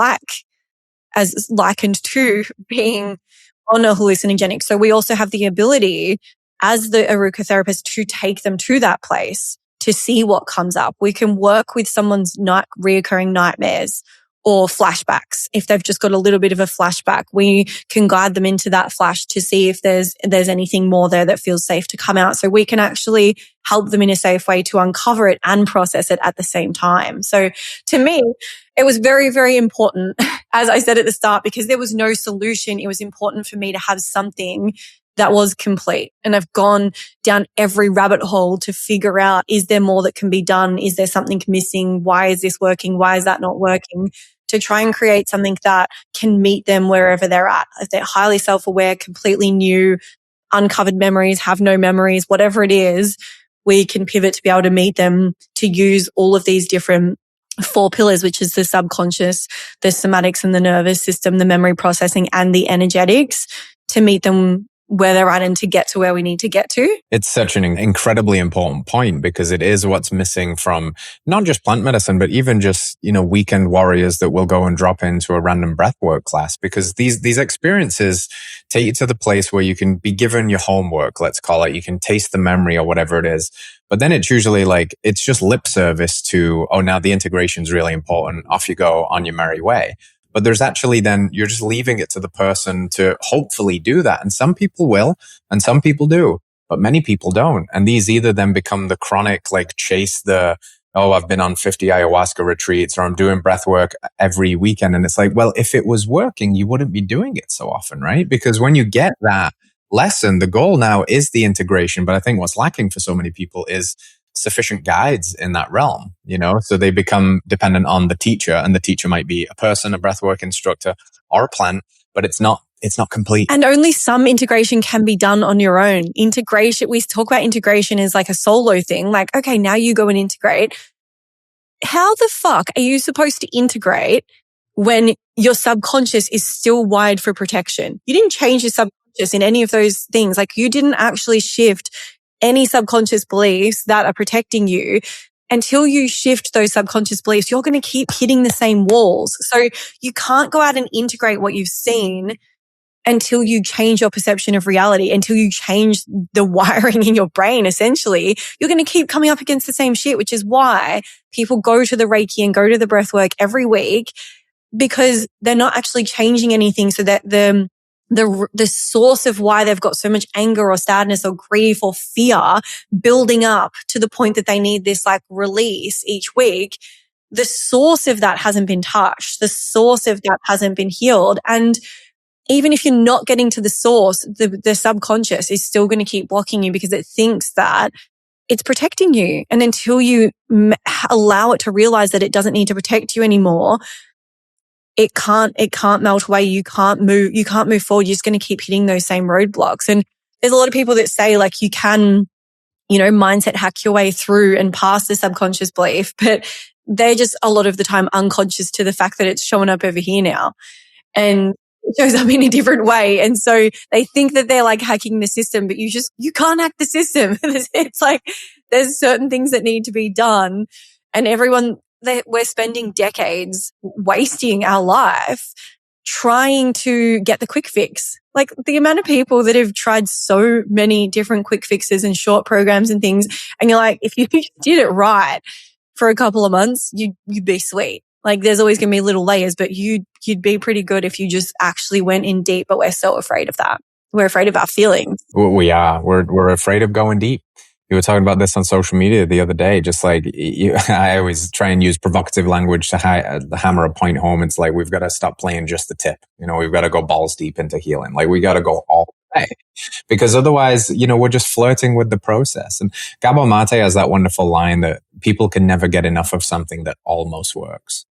as likened to being on a hallucinogenic. So we also have the ability as the Aaruka therapist to take them to that place to see what comes up. We can work with someone's reoccurring nightmares or flashbacks. If they've just got a little bit of a flashback, we can guide them into that flash to see if there's anything more there that feels safe to come out. So we can actually help them in a safe way to uncover it and process it at the same time. So to me, it was very, very important, as I said at the start, because there was no solution. It was important for me to have something that was complete. And I've gone down every rabbit hole to figure out, is there more that can be done? Is there something missing? Why is this working? Why is that not working? To try and create something that can meet them wherever they're at. If they're highly self-aware, completely new, uncovered memories, have no memories, whatever it is, we can pivot to be able to meet them, to use all of these different 4 pillars, which is the subconscious, the somatics and the nervous system, the memory processing and the energetics, to meet them where they're at and to get to where we need to get to. It's such an incredibly important point because it is what's missing from not just plant medicine, but even just, weekend warriors that will go and drop into a random breathwork class, because these experiences take you to the place where you can be given your homework, let's call it. You can taste the memory or whatever it is. But then it's usually like, it's just lip service to, oh, now the integration is really important. Off you go on your merry way. But there's actually then you're just leaving it to the person to hopefully do that. And some people will, and some people do, but many people don't. And these either then become the chronic, like chase the, oh, I've been on 50 ayahuasca retreats or I'm doing breath work every weekend. And it's like, well, if it was working, you wouldn't be doing it so often, right? Because when you get that lesson, the goal now is the integration. But I think what's lacking for so many people is sufficient guides in that realm, so they become dependent on the teacher, and the teacher might be a person, a breathwork instructor, or a plant, but it's not complete. And only some integration can be done on your own. Integration, we talk about integration as like a solo thing. Like, okay, now you go and integrate. How the fuck are you supposed to integrate when your subconscious is still wired for protection? You didn't change your subconscious in any of those things. Like, you didn't actually shift any subconscious beliefs that are protecting you. Until you shift those subconscious beliefs, you're going to keep hitting the same walls. So you can't go out and integrate what you've seen until you change your perception of reality, until you change the wiring in your brain. Essentially, you're going to keep coming up against the same shit, which is why people go to the Reiki and go to the breath work every week, because they're not actually changing anything, so that the source of why they've got so much anger or sadness or grief or fear building up to the point that they need this like release each week, the source of that hasn't been touched. The source of that hasn't been healed. And even if you're not getting to the source, the subconscious is still going to keep blocking you because it thinks that it's protecting you. And until you allow it to realize that it doesn't need to protect you anymore, it can't melt away. You can't move forward. You're just going to keep hitting those same roadblocks. And there's a lot of people that say like you can, mindset hack your way through and past the subconscious belief, but they're just a lot of the time unconscious to the fact that it's showing up over here now and it shows up in a different way. And so they think that they're like hacking the system, but you can't hack the system. It's like there's certain things that need to be done, and we're spending decades wasting our life trying to get the quick fix. Like the amount of people that have tried so many different quick fixes and short programs and things. And you're like, if you did it right for a couple of months, you'd be sweet. Like there's always going to be little layers, but you'd be pretty good if you just actually went in deep. But we're so afraid of that. We're afraid of our feelings. We are. We're afraid of going deep. You were talking about this on social media the other day, just like I always try and use provocative language to hammer a point home. It's like, we've got to stop playing just the tip. We've got to go balls deep into healing. Like we got to go all the way, because otherwise, we're just flirting with the process. And Gabor Mate has that wonderful line that people can never get enough of something that almost works.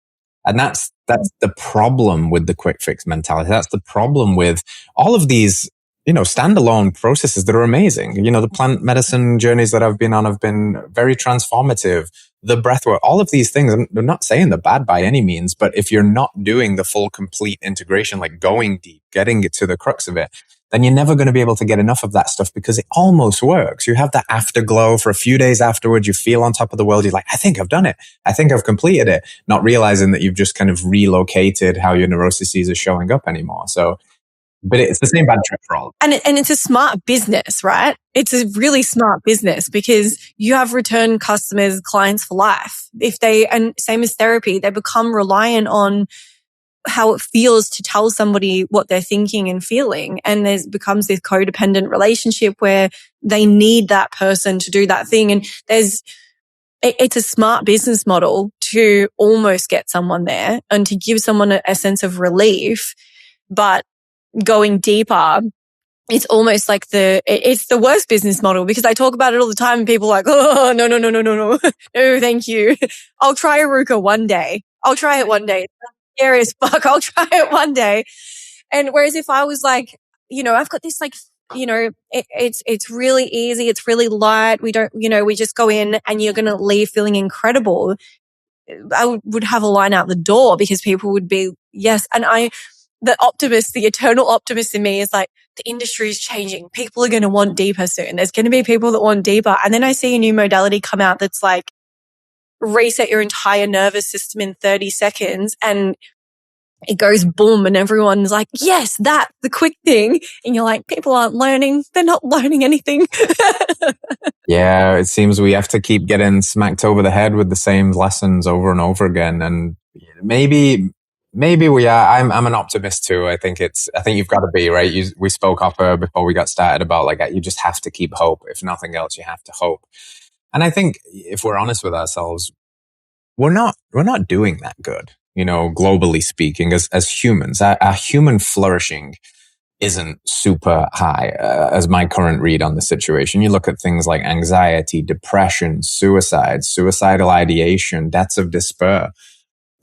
And that's the problem with the quick fix mentality. That's the problem with all of these standalone processes that are amazing. The plant medicine journeys that I've been on have been very transformative. The breathwork, all of these things, I'm not saying they're bad by any means, but if you're not doing the full complete integration, like going deep, getting it to the crux of it, then you're never going to be able to get enough of that stuff because it almost works. You have that afterglow for a few days afterwards. You feel on top of the world. You're like, I think I've done it. I think I've completed it. Not realizing that you've just kind of relocated how your neuroses are showing up anymore. So, but it's the same bad trip for all. And it's a smart business, right? It's a really smart business because you have return customers, clients for life. And same as therapy, they become reliant on how it feels to tell somebody what they're thinking and feeling. And there becomes this codependent relationship where they need that person to do that thing. And it's a smart business model to almost get someone there and to give someone a sense of relief. But going deeper, it's almost like it's the worst business model because I talk about it all the time and people are like, oh, no, no, thank you. I'll try Aruka one day. I'll try it one day. It's scary as fuck. I'll try it one day. And whereas if I was like, I've got this like, it's really easy. It's really light. We don't, we just go in and you're going to leave feeling incredible. I would have a line out the door because people would be, yes. And the eternal optimist in me is like, the industry is changing. People are going to want deeper soon. There's going to be people that want deeper. And then I see a new modality come out that's like, reset your entire nervous system in 30 seconds and it goes boom and everyone's like, yes, that's the quick thing. And you're like, people aren't learning. They're not learning anything. Yeah, it seems we have to keep getting smacked over the head with the same lessons over and over again. And maybe we are. I'm an optimist too. I think you've got to be, right. We spoke up before we got started about like, you just have to keep hope. If nothing else, you have to hope. And I think if we're honest with ourselves, we're not doing that good, globally speaking, as humans. Our human flourishing isn't super high, as my current read on the situation. You look at things like anxiety, depression, suicidal ideation, deaths of despair.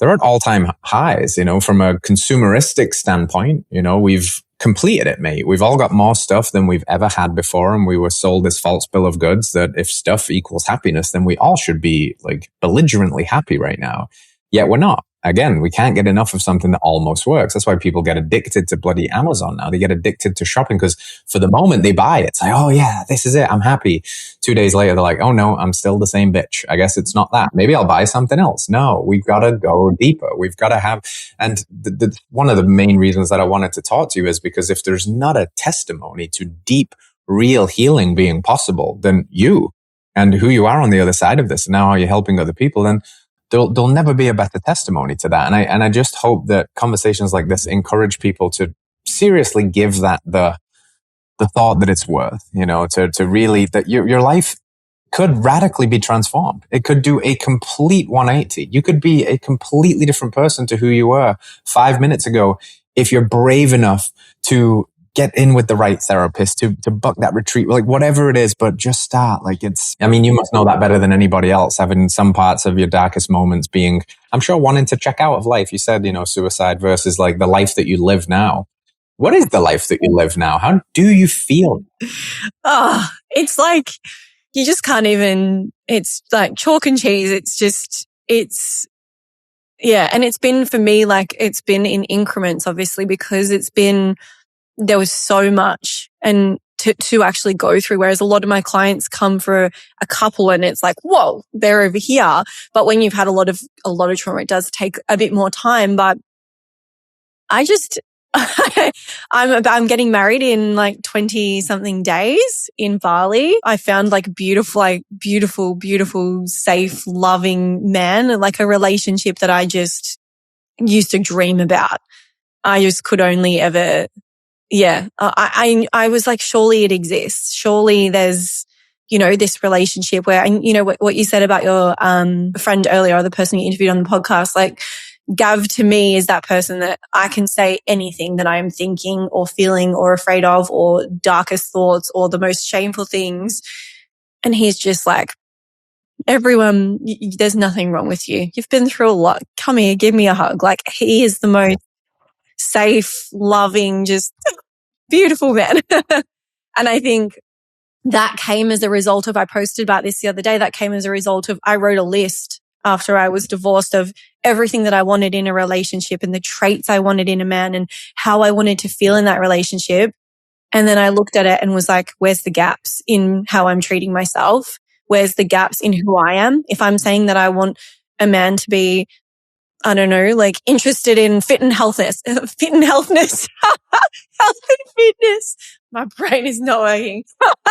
They're at all-time highs, from a consumeristic standpoint. We've completed it, mate. We've all got more stuff than we've ever had before. And we were sold this false bill of goods that if stuff equals happiness, then we all should be like belligerently happy right now. Yet we're not. Again, we can't get enough of something that almost works. That's why people get addicted to bloody Amazon now. They get addicted to shopping because for the moment they buy it, it's like, oh yeah, this is it. I'm happy. 2 days later, they're like, oh no, I'm still the same bitch. I guess it's not that. Maybe I'll buy something else. No, we've got to go deeper. We've got to have, and one of the main reasons that I wanted to talk to you is because if there's not a testimony to deep, real healing being possible, then you and who you are on the other side of this, and now how you're helping other people, then there'll never be a better testimony to that. And I just hope that conversations like this encourage people to seriously give that the thought that it's worth, to really, that your life could radically be transformed. It could do a complete 180. You could be a completely different person to who you were 5 minutes ago if you're brave enough to get in with the right therapist, to book that retreat, like whatever it is, but just start. You must know that better than anybody else, having some parts of your darkest moments being, I'm sure, wanting to check out of life. You said, suicide versus like the life that you live now. What is the life that you live now? How do you feel? Oh, it's like, you just can't even, it's like chalk and cheese. Yeah. And it's been for me, like it's been in increments, obviously, because there was so much and to actually go through. Whereas a lot of my clients come for a couple and it's like, whoa, they're over here. But when you've had a lot of trauma, it does take a bit more time. But I'm getting married in like 20 something days in Bali. I found like beautiful, safe, loving man, like a relationship that I just used to dream about. I just could only ever, yeah. I was like, surely it exists. Surely there's, this relationship where, and what you said about your friend earlier, or the person you interviewed on the podcast, like, Gav to me is that person that I can say anything that I'm thinking or feeling or afraid of or darkest thoughts or the most shameful things. And he's just like, everyone, there's nothing wrong with you. You've been through a lot. Come here, give me a hug. Like, he is the most safe, loving, just beautiful man. And I think that came as a result of, I posted about this the other day, that came as a result of, I wrote a list after I was divorced of everything that I wanted in a relationship and the traits I wanted in a man and how I wanted to feel in that relationship. And then I looked at it and was like, where's the gaps in how I'm treating myself? Where's the gaps in who I am? If I'm saying that I want a man to be, I don't know, like interested in health and healthness, health and fitness. My brain is not working.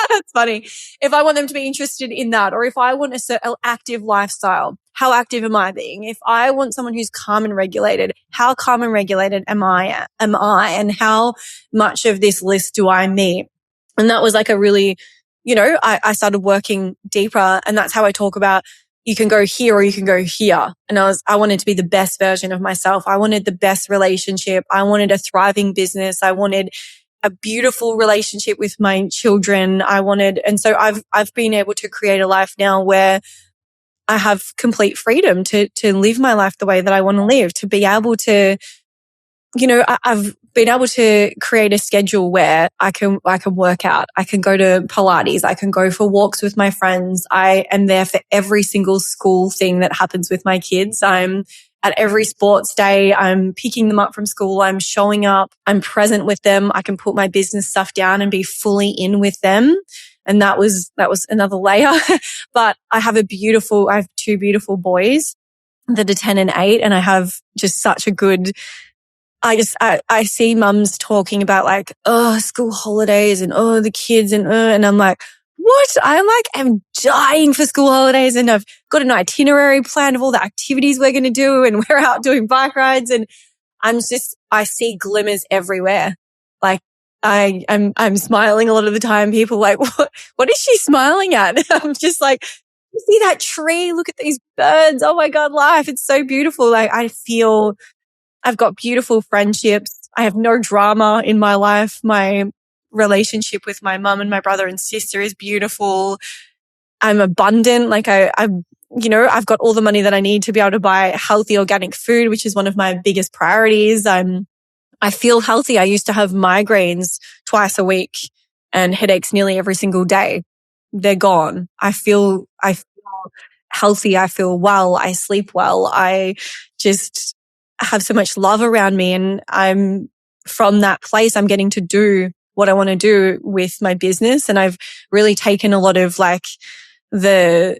That's funny. If I want them to be interested in that, or if I want an active lifestyle, how active am I being? If I want someone who's calm and regulated, how calm and regulated am I? And how much of this list do I meet? And that was like a really, I started working deeper, and that's how I talk about, you can go here or you can go here. And I wanted to be the best version of myself. I wanted the best relationship. I wanted a thriving business. I wanted a beautiful relationship with my children. And so I've been able to create a life now where I have complete freedom to live my life the way that I want to live, to be able to, I've been able to create a schedule where I can work out. I can go to Pilates. I can go for walks with my friends. I am there for every single school thing that happens with my kids. I'm at every sports day. I'm picking them up from school. I'm showing up. I'm present with them. I can put my business stuff down and be fully in with them. And that was another layer. But I have two beautiful boys that are 10 and 8. And I have just such a good, I see mums talking about like, school holidays and, the kids and I'm like, what? I'm dying for school holidays, and I've got an itinerary plan of all the activities we're going to do, and we're out doing bike rides, and I see glimmers everywhere. Like I'm smiling a lot of the time. People are like, what is she smiling at? I'm just like, you see that tree? Look at these birds. Oh my God, life. It's so beautiful. Like I feel I've got beautiful friendships. I have no drama in my life. My relationship with my mum and my brother and sister is beautiful. I'm abundant. Like I've got all the money that I need to be able to buy healthy organic food, which is one of my biggest priorities. I feel healthy. I used to have migraines twice a week and headaches nearly every single day. They're gone. I feel healthy. I feel well. I sleep well. I just have so much love around me, and I'm from that place. I'm getting to do what I want to do with my business. And I've really taken a lot of like the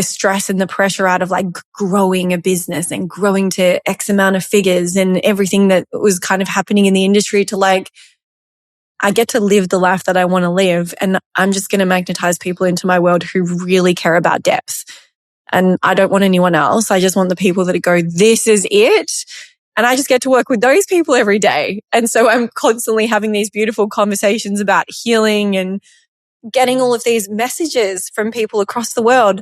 stress and the pressure out of like growing a business and growing to X amount of figures and everything that was kind of happening in the industry to like, I get to live the life that I want to live. And I'm just going to magnetize people into my world who really care about depth. And I don't want anyone else. I just want the people that go, this is it. And I just get to work with those people every day. And so I'm constantly having these beautiful conversations about healing and getting all of these messages from people across the world.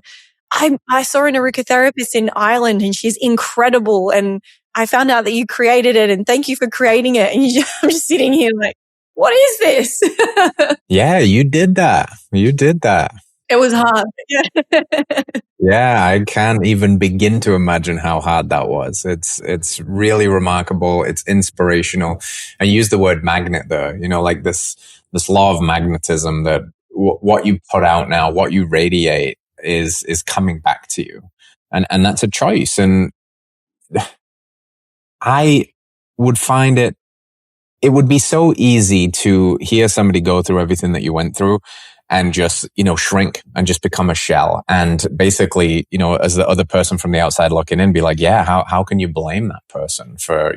I saw an Aaruka therapist in Ireland, and she's incredible. And I found out that you created it, and thank you for creating it. And I'm just sitting here like, what is this? Yeah, you did that. It was hard. Yeah, I can't even begin to imagine how hard that was. It's really remarkable. It's inspirational. I use the word magnet there, like this law of magnetism that what you put out now, what you radiate is coming back to you. And that's a choice. And I would find it would be so easy to hear somebody go through everything that you went through and just, shrink and just become a shell. And basically, as the other person from the outside looking in, be like, yeah, how can you blame that person for,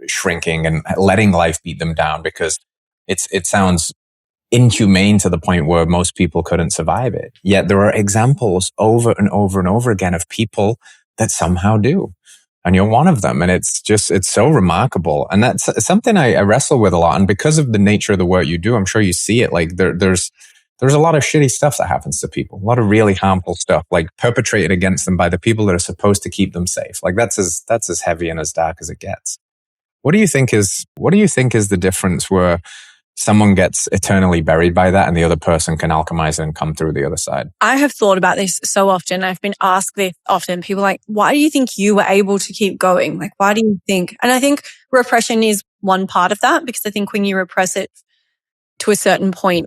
shrinking and letting life beat them down? Because it sounds inhumane to the point where most people couldn't survive it. Yet there are examples over and over and over again of people that somehow do. And you're one of them. And it's so remarkable. And that's something I wrestle with a lot. And because of the nature of the work you do, I'm sure you see it. Like there's a lot of shitty stuff that happens to people, a lot of really harmful stuff, like perpetrated against them by the people that are supposed to keep them safe. Like that's as heavy and as dark as it gets. What do you think is the difference where someone gets eternally buried by that and the other person can alchemize and come through the other side? I have thought about this so often. I've been asked this often. People are like, why do you think you were able to keep going? Like, why do you think? And I think repression is one part of that, because I think when you repress it to a certain point,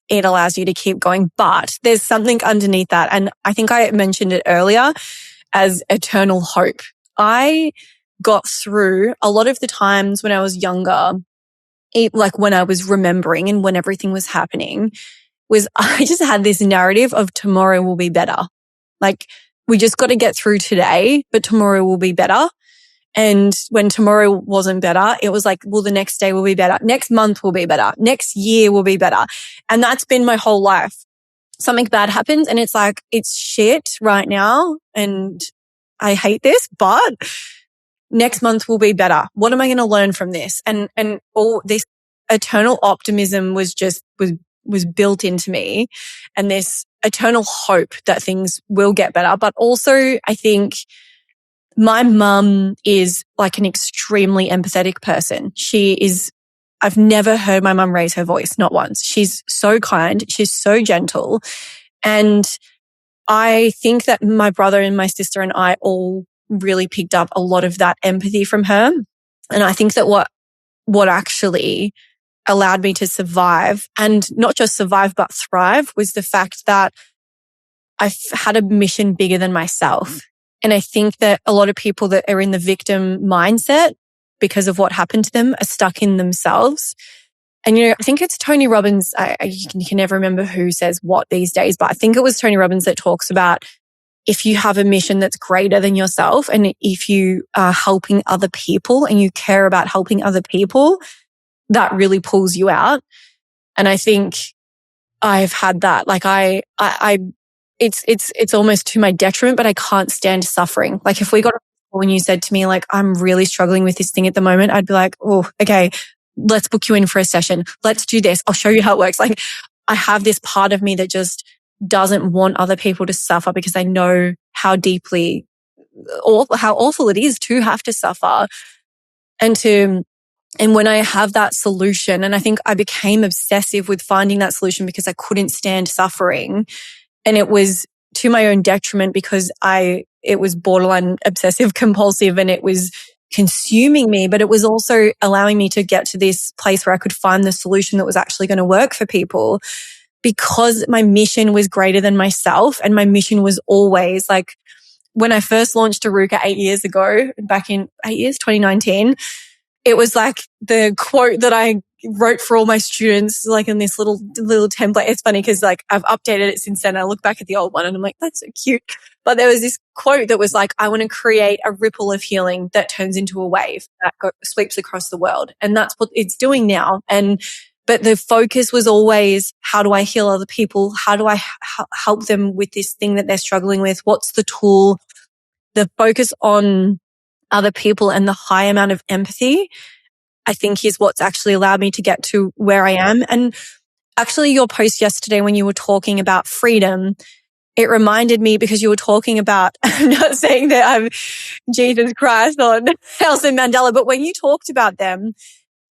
it allows you to keep going. But there's something underneath that. And I think I mentioned it earlier as eternal hope. I got through a lot of the times when I was younger, like when I was remembering and when everything was happening, was I just had this narrative of tomorrow will be better. Like we just got to get through today, but tomorrow will be better. And when tomorrow wasn't better, it was like, well, the next day will be better. Next month will be better. Next year will be better. And that's been my whole life. Something bad happens and it's like, it's shit right now. And I hate this, but next month will be better. What am I going to learn from this? And all this eternal optimism was built into me, and this eternal hope that things will get better. But also I think my mum is like an extremely empathetic person. I've never heard my mum raise her voice, not once. She's so kind. She's so gentle. And I think that my brother and my sister and I all really picked up a lot of that empathy from her. And I think that what actually allowed me to survive, and not just survive, but thrive, was the fact that I've had a mission bigger than myself. And I think that a lot of people that are in the victim mindset because of what happened to them are stuck in themselves. And, I think it's Tony Robbins. You can never remember who says what these days, but I think it was Tony Robbins that talks about if you have a mission that's greater than yourself, and if you are helping other people and you care about helping other people, that really pulls you out. And I think I've had that. Like it's almost to my detriment, but I can't stand suffering. Like if we got when you said to me, like, I'm really struggling with this thing at the moment, I'd be like, oh, okay, let's book you in for a session. Let's do this. I'll show you how it works. Like I have this part of me that just doesn't want other people to suffer because I know how deeply how awful it is to have to suffer and when I have that solution, and I think I became obsessive with finding that solution because I couldn't stand suffering. And it was to my own detriment because it was borderline obsessive compulsive and it was consuming me, but it was also allowing me to get to this place where I could find the solution that was actually going to work for people. Because my mission was greater than myself, and my mission was always like when I first launched Aruka 8 years ago, back in 2019, it was like the quote that I wrote for all my students, like in this little template. It's funny because like I've updated it since then. I look back at the old one and I'm like, that's so cute. But there was this quote that was like, I want to create a ripple of healing that turns into a wave that sweeps across the world. And that's what it's doing now. But the focus was always, how do I heal other people? How do I help them with this thing that they're struggling with? What's the tool? The focus on other people and the high amount of empathy, I think is what's actually allowed me to get to where I am. And actually your post yesterday when you were talking about freedom, it reminded me because you were talking about, I'm not saying that I'm Jesus Christ or Nelson Mandela, but when you talked about them,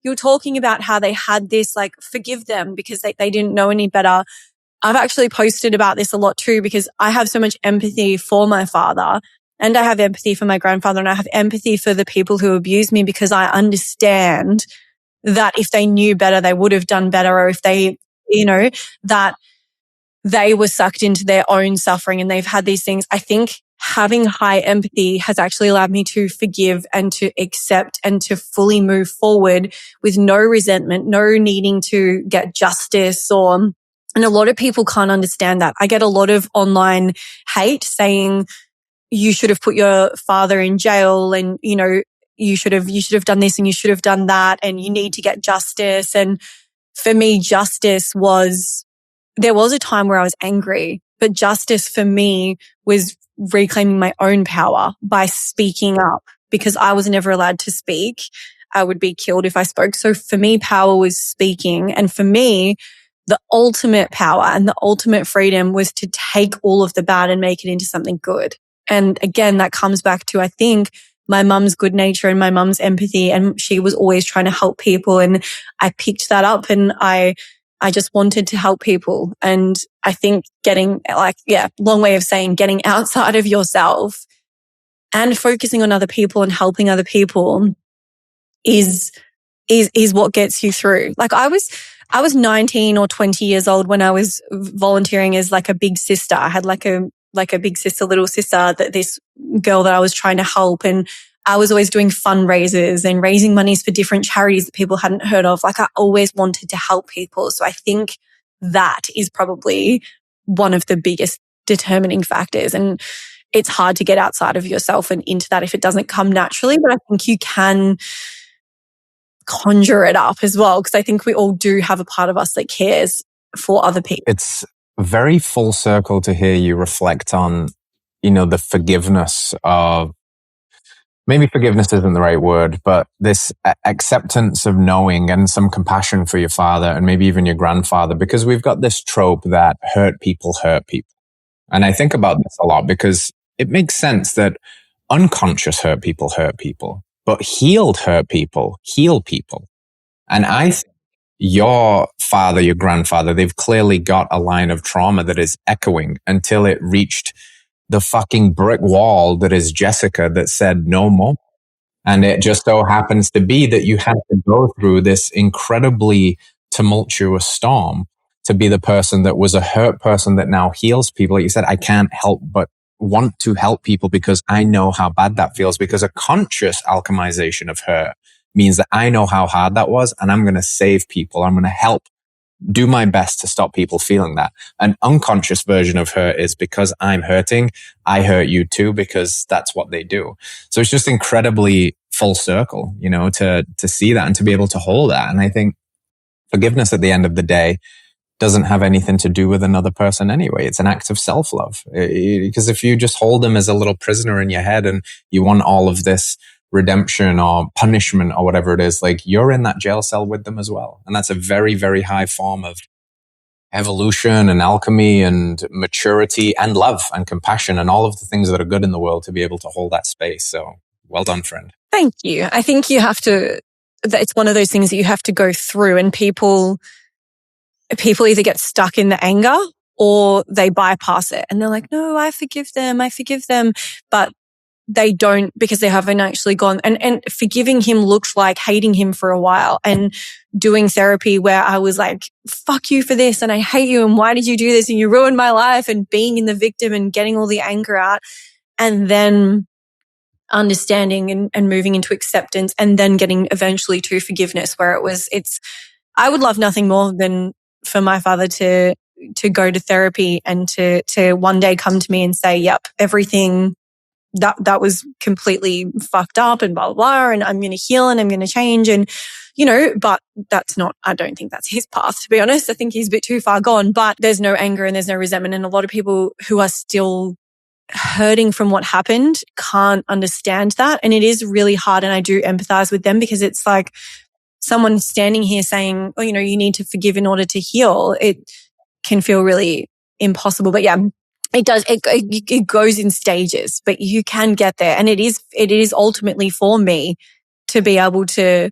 you were talking about how they had this like, forgive them because they didn't know any better. I've actually posted about this a lot too because I have so much empathy for my father and I have empathy for my grandfather and I have empathy for the people who abused me because I understand that if they knew better, they would have done better, or if they, that they were sucked into their own suffering and they've had these things. I think having high empathy has actually allowed me to forgive and to accept and to fully move forward with no resentment, no needing to get justice and a lot of people can't understand that. I get a lot of online hate saying you should have put your father in jail and, you should have done this and you should have done that and you need to get justice. And for me, there was a time where I was angry, but justice for me was reclaiming my own power by speaking up because I was never allowed to speak. I would be killed if I spoke. So for me, power was speaking. And for me, the ultimate power and the ultimate freedom was to take all of the bad and make it into something good. And again, that comes back to, I think, my mum's good nature and my mum's empathy. And she was always trying to help people. And I picked that up and I just wanted to help people. And I think long way of saying getting outside of yourself and focusing on other people and helping other people is what gets you through. Like I was 19 or 20 years old when I was volunteering as like a big sister. I had like a big sister, little sister, that this girl that I was trying to help. And I was always doing fundraisers and raising monies for different charities that people hadn't heard of. Like I always wanted to help people. So I think that is probably one of the biggest determining factors. And it's hard to get outside of yourself and into that if it doesn't come naturally. But I think you can conjure it up as well, because I think we all do have a part of us that cares for other people. It's very full circle to hear you reflect on, the forgiveness of, maybe forgiveness isn't the right word, but this acceptance of knowing and some compassion for your father and maybe even your grandfather, because we've got this trope that hurt people hurt people. And I think about this a lot because it makes sense that unconscious hurt people, but healed hurt people heal people. And I think your father, your grandfather, they've clearly got a line of trauma that is echoing until it reached the fucking brick wall that is Jessica that said no more. And it just so happens to be that you had to go through this incredibly tumultuous storm to be the person that was a hurt person that now heals people. Like you said, I can't help but want to help people because I know how bad that feels, because a conscious alchemization of her means that I know how hard that was and I'm going to save people. I'm going to help do my best to stop people feeling that. An unconscious version of her is because I'm hurting, I hurt you too, because that's what they do. So it's just incredibly full circle, you know, to see that and to be able to hold that. And I think forgiveness at the end of the day doesn't have anything to do with another person anyway. It's an act of self-love. Because if you just hold them as a little prisoner in your head and you want all of this redemption or punishment or whatever it is, like you're in that jail cell with them as well. And that's a very, very high form of evolution and alchemy and maturity and love and compassion and all of the things that are good in the world to be able to hold that space. So well done, friend. Thank you. I think you have to, it's one of those things that you have to go through, and people either get stuck in the anger or they bypass it and they're like, no, I forgive them. But they don't, because they haven't actually gone. And forgiving him looked like hating him for a while, and doing therapy where I was like, fuck you for this, and I hate you, and why did you do this, and you ruined my life, and being in the victim and getting all the anger out, and then understanding and moving into acceptance, and then getting eventually to forgiveness, where I would love nothing more than for my father to go to therapy and to one day come to me and say, yep, everything that was completely fucked up and blah, blah, blah, and I'm going to heal and I'm going to change. And, you know, but I don't think that's his path, to be honest. I think he's a bit too far gone, but there's no anger and there's no resentment. And a lot of people who are still hurting from what happened can't understand that. And it is really hard. And I do empathize with them, because it's like someone standing here saying, oh, you know, you need to forgive in order to heal. It can feel really impossible. But yeah, it does. It goes in stages, but you can get there. And it is ultimately for me to be able to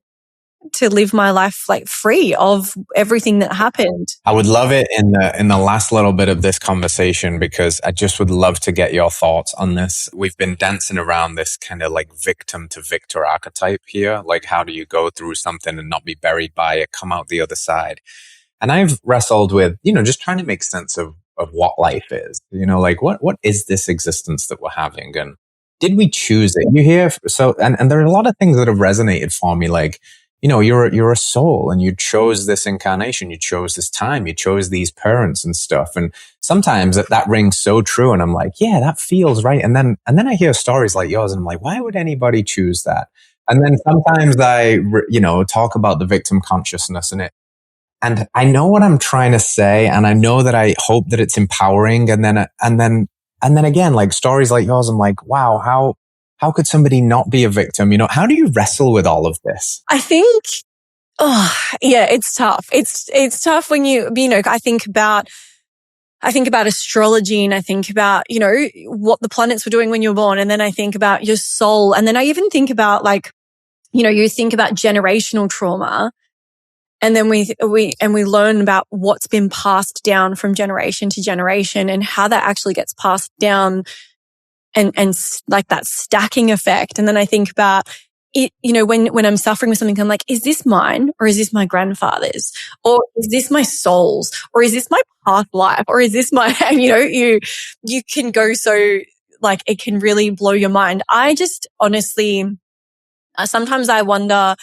live my life like free of everything that happened. I would love it in the last little bit of this conversation, because I just would love to get your thoughts on this. We've been dancing around this kind of like victim to victor archetype here. Like, how do you go through something and not be buried by it, come out the other side? And I've wrestled with, you know, just trying to make sense of what life is, you know, like what is this existence that we're having? And did we choose it? You hear, so, and there are a lot of things that have resonated for me. Like, you know, you're a soul and you chose this incarnation, you chose this time, you chose these parents and stuff. And sometimes that rings so true. And I'm like, yeah, that feels right. And then I hear stories like yours and I'm like, why would anybody choose that? And then sometimes I, you know, talk about the victim consciousness and I know what I'm trying to say, and I know that I hope that it's empowering. And then again, like stories like yours, I'm like, wow, how could somebody not be a victim? You know, how do you wrestle with all of this? I think, it's tough. It's tough when you know, I think about astrology, and I think about, you know, what the planets were doing when you were born. And then I think about your soul. And then I even think about, like, you know, you think about generational trauma. And then we learn about what's been passed down from generation to generation, and how that actually gets passed down, and like that stacking effect. And then I think about it, you know, when I'm suffering with something, I'm like, is this mine, or is this my grandfather's, or is this my soul's, or is this my past life, or is this my, you know, you can go so, like, it can really blow your mind. I just honestly, sometimes I wonder,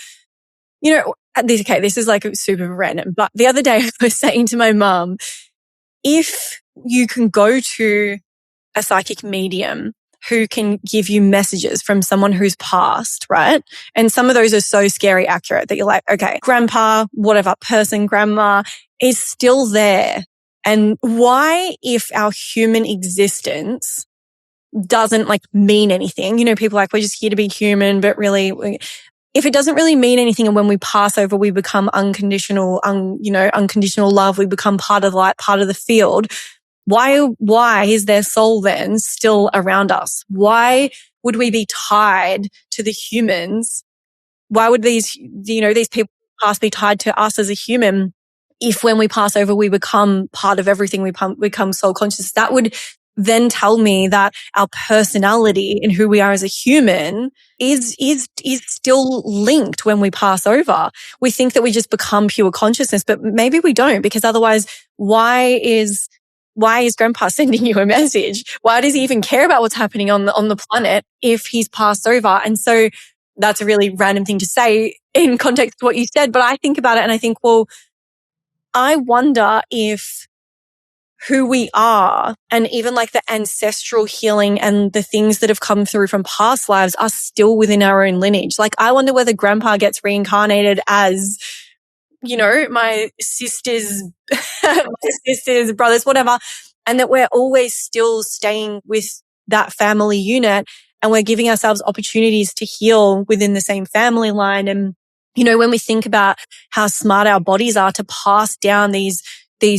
you know, this is like super random, but the other day I was saying to my mum, if you can go to a psychic medium who can give you messages from someone who's passed, right? And some of those are so scary accurate that you're like, okay, grandpa, whatever person, grandma is still there. And why, if our human existence doesn't like mean anything, you know, people are like, we're just here to be human, but really, if it doesn't really mean anything, and when we pass over, we become unconditional love, we become part of the light, part of the field. Why is their soul then still around us? Why would we be tied to the humans? Why would these people past be tied to us as a human? If when we pass over, we become part of everything, we become soul conscious, that would then tell me that our personality and who we are as a human is still linked when we pass over. We think that we just become pure consciousness, but maybe we don't, because otherwise, why is why is grandpa sending you a message? Why does he even care about what's happening on the planet if he's passed over? And so that's a really random thing to say in context of what you said. But I think about it and I think, well, I wonder if who we are and even like the ancestral healing and the things that have come through from past lives are still within our own lineage. Like I wonder whether grandpa gets reincarnated as, my sisters, brothers, whatever, and that we're always still staying with that family unit and we're giving ourselves opportunities to heal within the same family line. And, when we think about how smart our bodies are to pass down these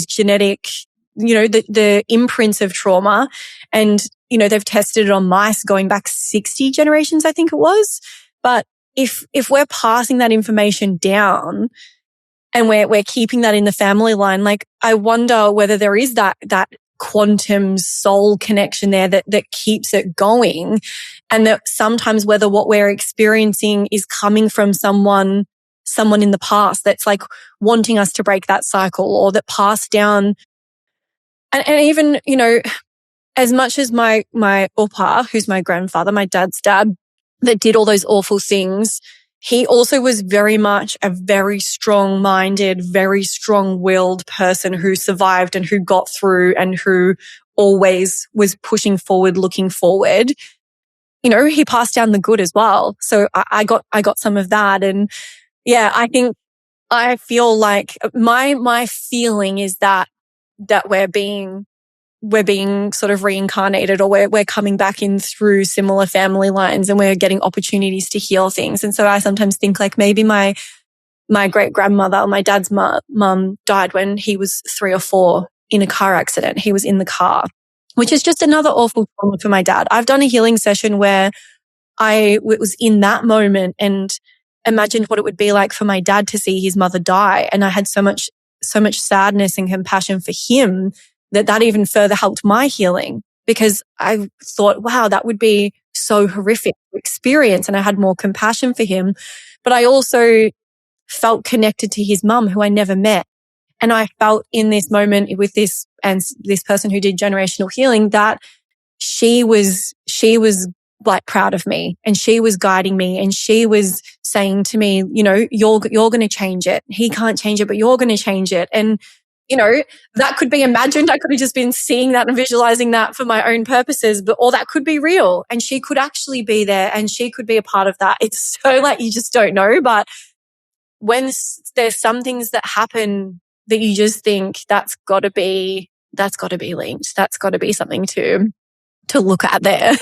genetic, the imprints of trauma, and, they've tested it on mice going back 60 generations, I think it was. But if we're passing that information down, and we're keeping that in the family line, like I wonder whether there is that quantum soul connection there that keeps it going, and that sometimes whether what we're experiencing is coming from someone in the past that's like wanting us to break that cycle, or that passed down. And even, as much as my upa, who's my grandfather, my dad's dad, that did all those awful things, he also was very much a very strong-minded, very strong-willed person who survived and who got through and who always was pushing forward, looking forward. He passed down the good as well. So I got some of that. And yeah, I feel like my feeling is that we're being sort of reincarnated, or we're coming back in through similar family lines, and we're getting opportunities to heal things. And so I sometimes think like maybe my great grandmother, my dad's mum, died when he was 3 or 4 in a car accident. He was in the car, which is just another awful trauma for my dad. I've done a healing session where I was in that moment and imagined what it would be like for my dad to see his mother die. And I had so much sadness and compassion for him that even further helped my healing, because I thought, wow, that would be so horrific to experience. And I had more compassion for him. But I also felt connected to his mum, who I never met. And I felt in this moment with this person who did generational healing that she was like proud of me, and she was guiding me, and she was saying to me, you're going to change it. He can't change it, but you're going to change it. And that could be imagined. I could have just been seeing that and visualizing that for my own purposes, or that could be real. And she could actually be there and she could be a part of that. It's so like, you just don't know. But when there's some things that happen that you just think that's got to be linked. That's got to be something to look at there.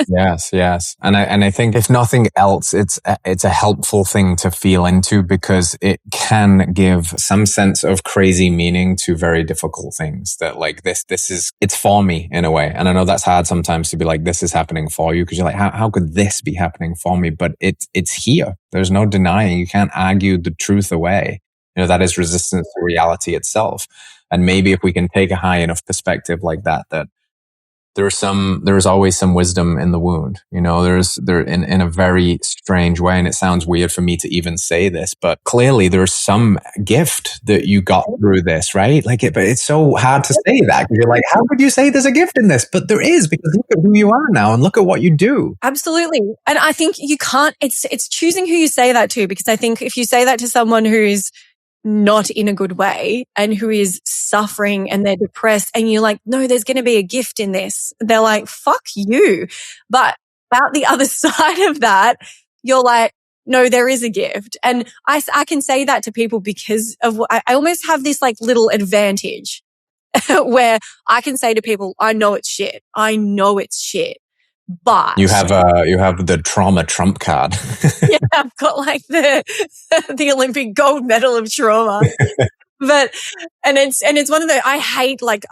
Yes. And I think if nothing else, it's a helpful thing to feel into, because it can give some sense of crazy meaning to very difficult things, that like it's for me in a way. And I know that's hard sometimes to be like, this is happening for you, because you're like, how could this be happening for me? But it's here. There's no denying. You can't argue the truth away. That is resistance to reality itself. And maybe if we can take a high enough perspective like that there's always some wisdom in the wound. There's in a very strange way. And it sounds weird for me to even say this, but clearly there's some gift that you got through this, right? But it's so hard to say that, because you're like, how could you say there's a gift in this? But there is, because look at who you are now and look at what you do. Absolutely. And I think you can't, it's choosing who you say that to, because I think if you say that to someone who's not in a good way and who is suffering and they're depressed, and you're like, no, there's going to be a gift in this, they're like, fuck you. But about the other side of that, you're like, no, there is a gift. And I can say that to people because of I almost have this like little advantage where I can say to people, I know it's shit. But you have the trauma trump card. Yeah, I've got like the Olympic gold medal of trauma. But it's one of the, I hate, like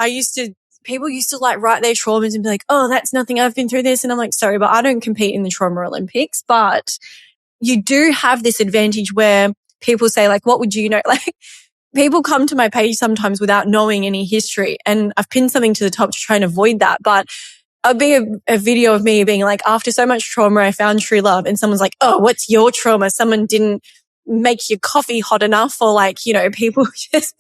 people used to like write their traumas and be like, oh, that's nothing, I've been through this. And I'm like, sorry, but I don't compete in the trauma Olympics. But you do have this advantage where people say like, what would you know? Like people come to my page sometimes without knowing any history, and I've pinned something to the top to try and avoid that. But I'll be a video of me being like, after so much trauma, I found true love. And someone's like, oh, what's your trauma? Someone didn't make your coffee hot enough, or like, people just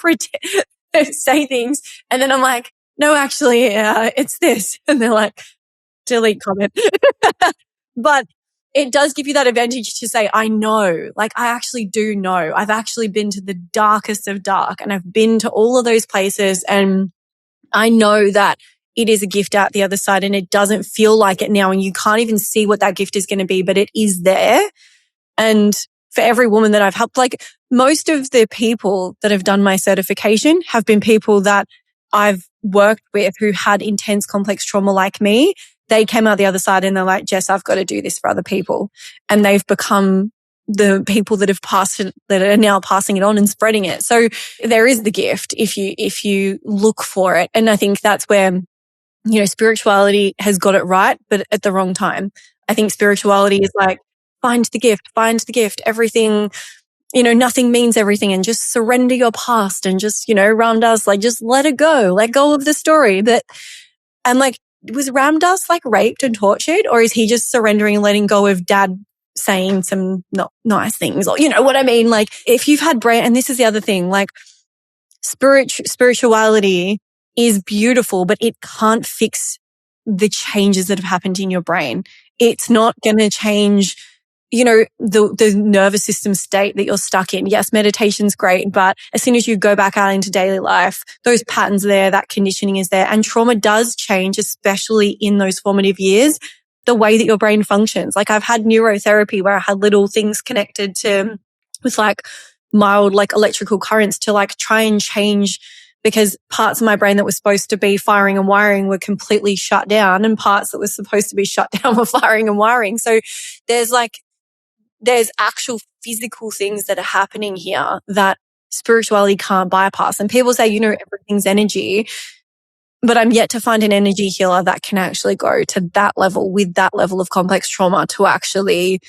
say things. And then I'm like, no, actually, it's this. And they're like, delete comment. But it does give you that advantage to say, I know, like I actually do know. I've actually been to the darkest of dark and I've been to all of those places, and I know that it is a gift out the other side, and it doesn't feel like it now. And you can't even see what that gift is going to be, but it is there. And for every woman that I've helped, like most of the people that have done my certification have been people that I've worked with who had intense complex trauma like me. They came out the other side and they're like, Jess, I've got to do this for other people. And they've become the people that have passed it, that are now passing it on and spreading it. So there is the gift if you look for it. And I think that's where, spirituality has got it right, but at the wrong time. I think spirituality is like, find the gift, everything, nothing means everything, and just surrender your past and just, Ram Dass, like just let it go, let go of the story. And like, was Ram Dass like raped and tortured, or is he just surrendering and letting go of dad saying some not nice things, or you know what I mean? Like if you've had brain, and this is the other thing, like spirituality is beautiful, but it can't fix the changes that have happened in your brain. It's not going to change, the nervous system state that you're stuck in. Yes, meditation's great, but as soon as you go back out into daily life, those patterns are there, that conditioning is there, and trauma does change, especially in those formative years, the way that your brain functions. Like I've had neurotherapy where I had little things connected to with like mild like electrical currents to like try and change, because parts of my brain that were supposed to be firing and wiring were completely shut down, and parts that were supposed to be shut down were firing and wiring. So there's actual physical things that are happening here that spirituality can't bypass. And people say, everything's energy, but I'm yet to find an energy healer that can actually go to that level with that level of complex trauma to actually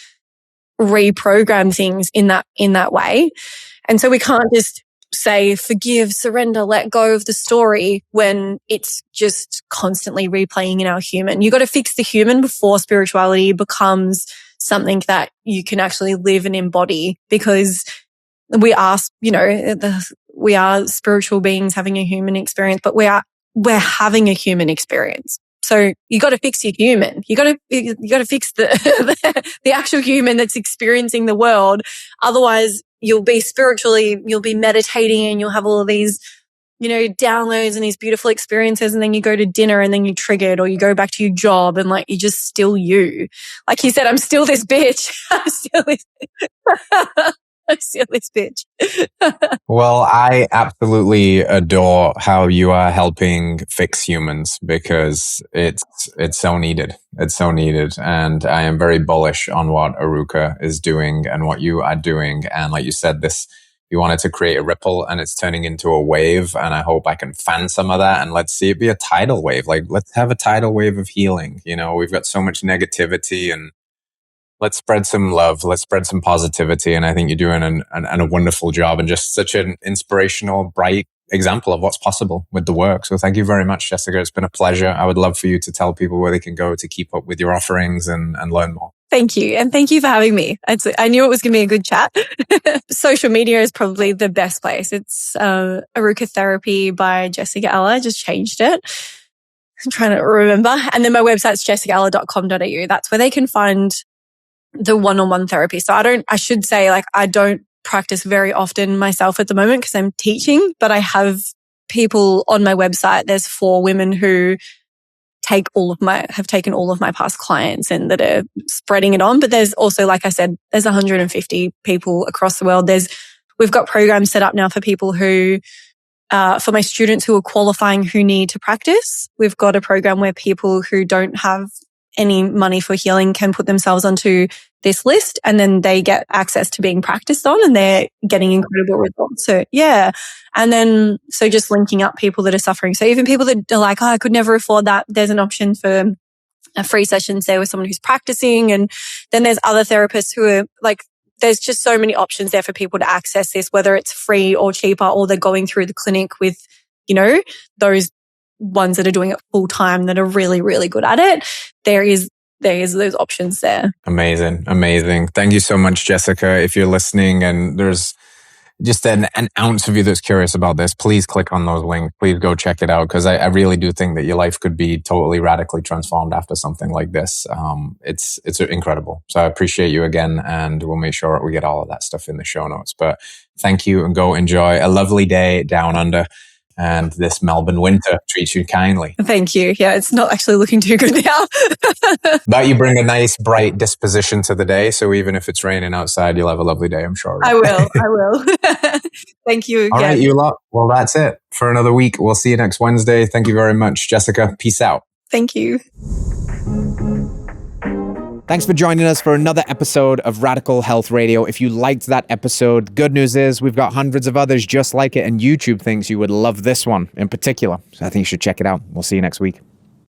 reprogram things in that way. And so we can't just say, forgive, surrender, let go of the story when it's just constantly replaying in our human. You got to fix the human before spirituality becomes something that you can actually live and embody, because we are, we are spiritual beings having a human experience, but we're having a human experience. So you got to fix your human. You got to fix the actual human that's experiencing the world. Otherwise, you'll be meditating and you'll have all of these, downloads and these beautiful experiences. And then you go to dinner and then you're triggered, or you go back to your job and like, you're just still you. Like you said, I'm still this bitch. I'm still this bitch. Well, I absolutely adore how you are helping fix humans, because it's so needed. It's so needed. And I am very bullish on what Aruka is doing and what you are doing. And like you said, you wanted to create a ripple, and it's turning into a wave. And I hope I can fan some of that, and let's see it be a tidal wave. Like let's have a tidal wave of healing. We've got so much negativity, and let's spread some love. Let's spread some positivity. And I think you're doing a wonderful job, and just such an inspirational, bright example of what's possible with the work. So thank you very much, Jessica. It's been a pleasure. I would love for you to tell people where they can go to keep up with your offerings and learn more. Thank you. And thank you for having me. I knew it was going to be a good chat. Social media is probably the best place. It's Aaruka Therapy by Jessica Ella. I just changed it. I'm trying to remember. And then my website's jessicaella.com.au. That's where they can find the one-on-one therapy. So I should say I don't practice very often myself at the moment because I'm teaching, but I have people on my website. There's 4 women who have taken all of my past clients and that are spreading it on. But there's also, like I said, there's 150 people across the world. We've got programs set up now for people who, for my students who are qualifying who need to practice. We've got a program where people who don't have any money for healing can put themselves onto this list, and then they get access to being practiced on, and they're getting incredible results. So yeah. And then, so just linking up people that are suffering. So even people that are like, I could never afford that, there's an option for a free session there with someone who's practicing. And then there's other therapists who are like, there's just so many options there for people to access this, whether it's free or cheaper, or they're going through the clinic with, those ones that are doing it full time that are really, really good at it. There is those options there. Amazing. Thank you so much, Jessica. If you're listening and there's just an ounce of you that's curious about this, please click on those links. Please go check it out, because I really do think that your life could be totally radically transformed after something like this. It's incredible. So I appreciate you again, and we'll make sure we get all of that stuff in the show notes. But thank you, and go enjoy a lovely day down under. And this Melbourne winter treats you kindly. Thank you. Yeah, it's not actually looking too good now. But you bring a nice, bright disposition to the day. So even if it's raining outside, you'll have a lovely day, I'm sure. Right? I will. Thank you again. All right, you lot. Well, that's it for another week. We'll see you next Wednesday. Thank you very much, Jessica. Peace out. Thank you. Thanks for joining us for another episode of Radical Health Radio. If you liked that episode, good news is we've got hundreds of others just like it, and YouTube thinks you would love this one in particular. So I think you should check it out. We'll see you next week.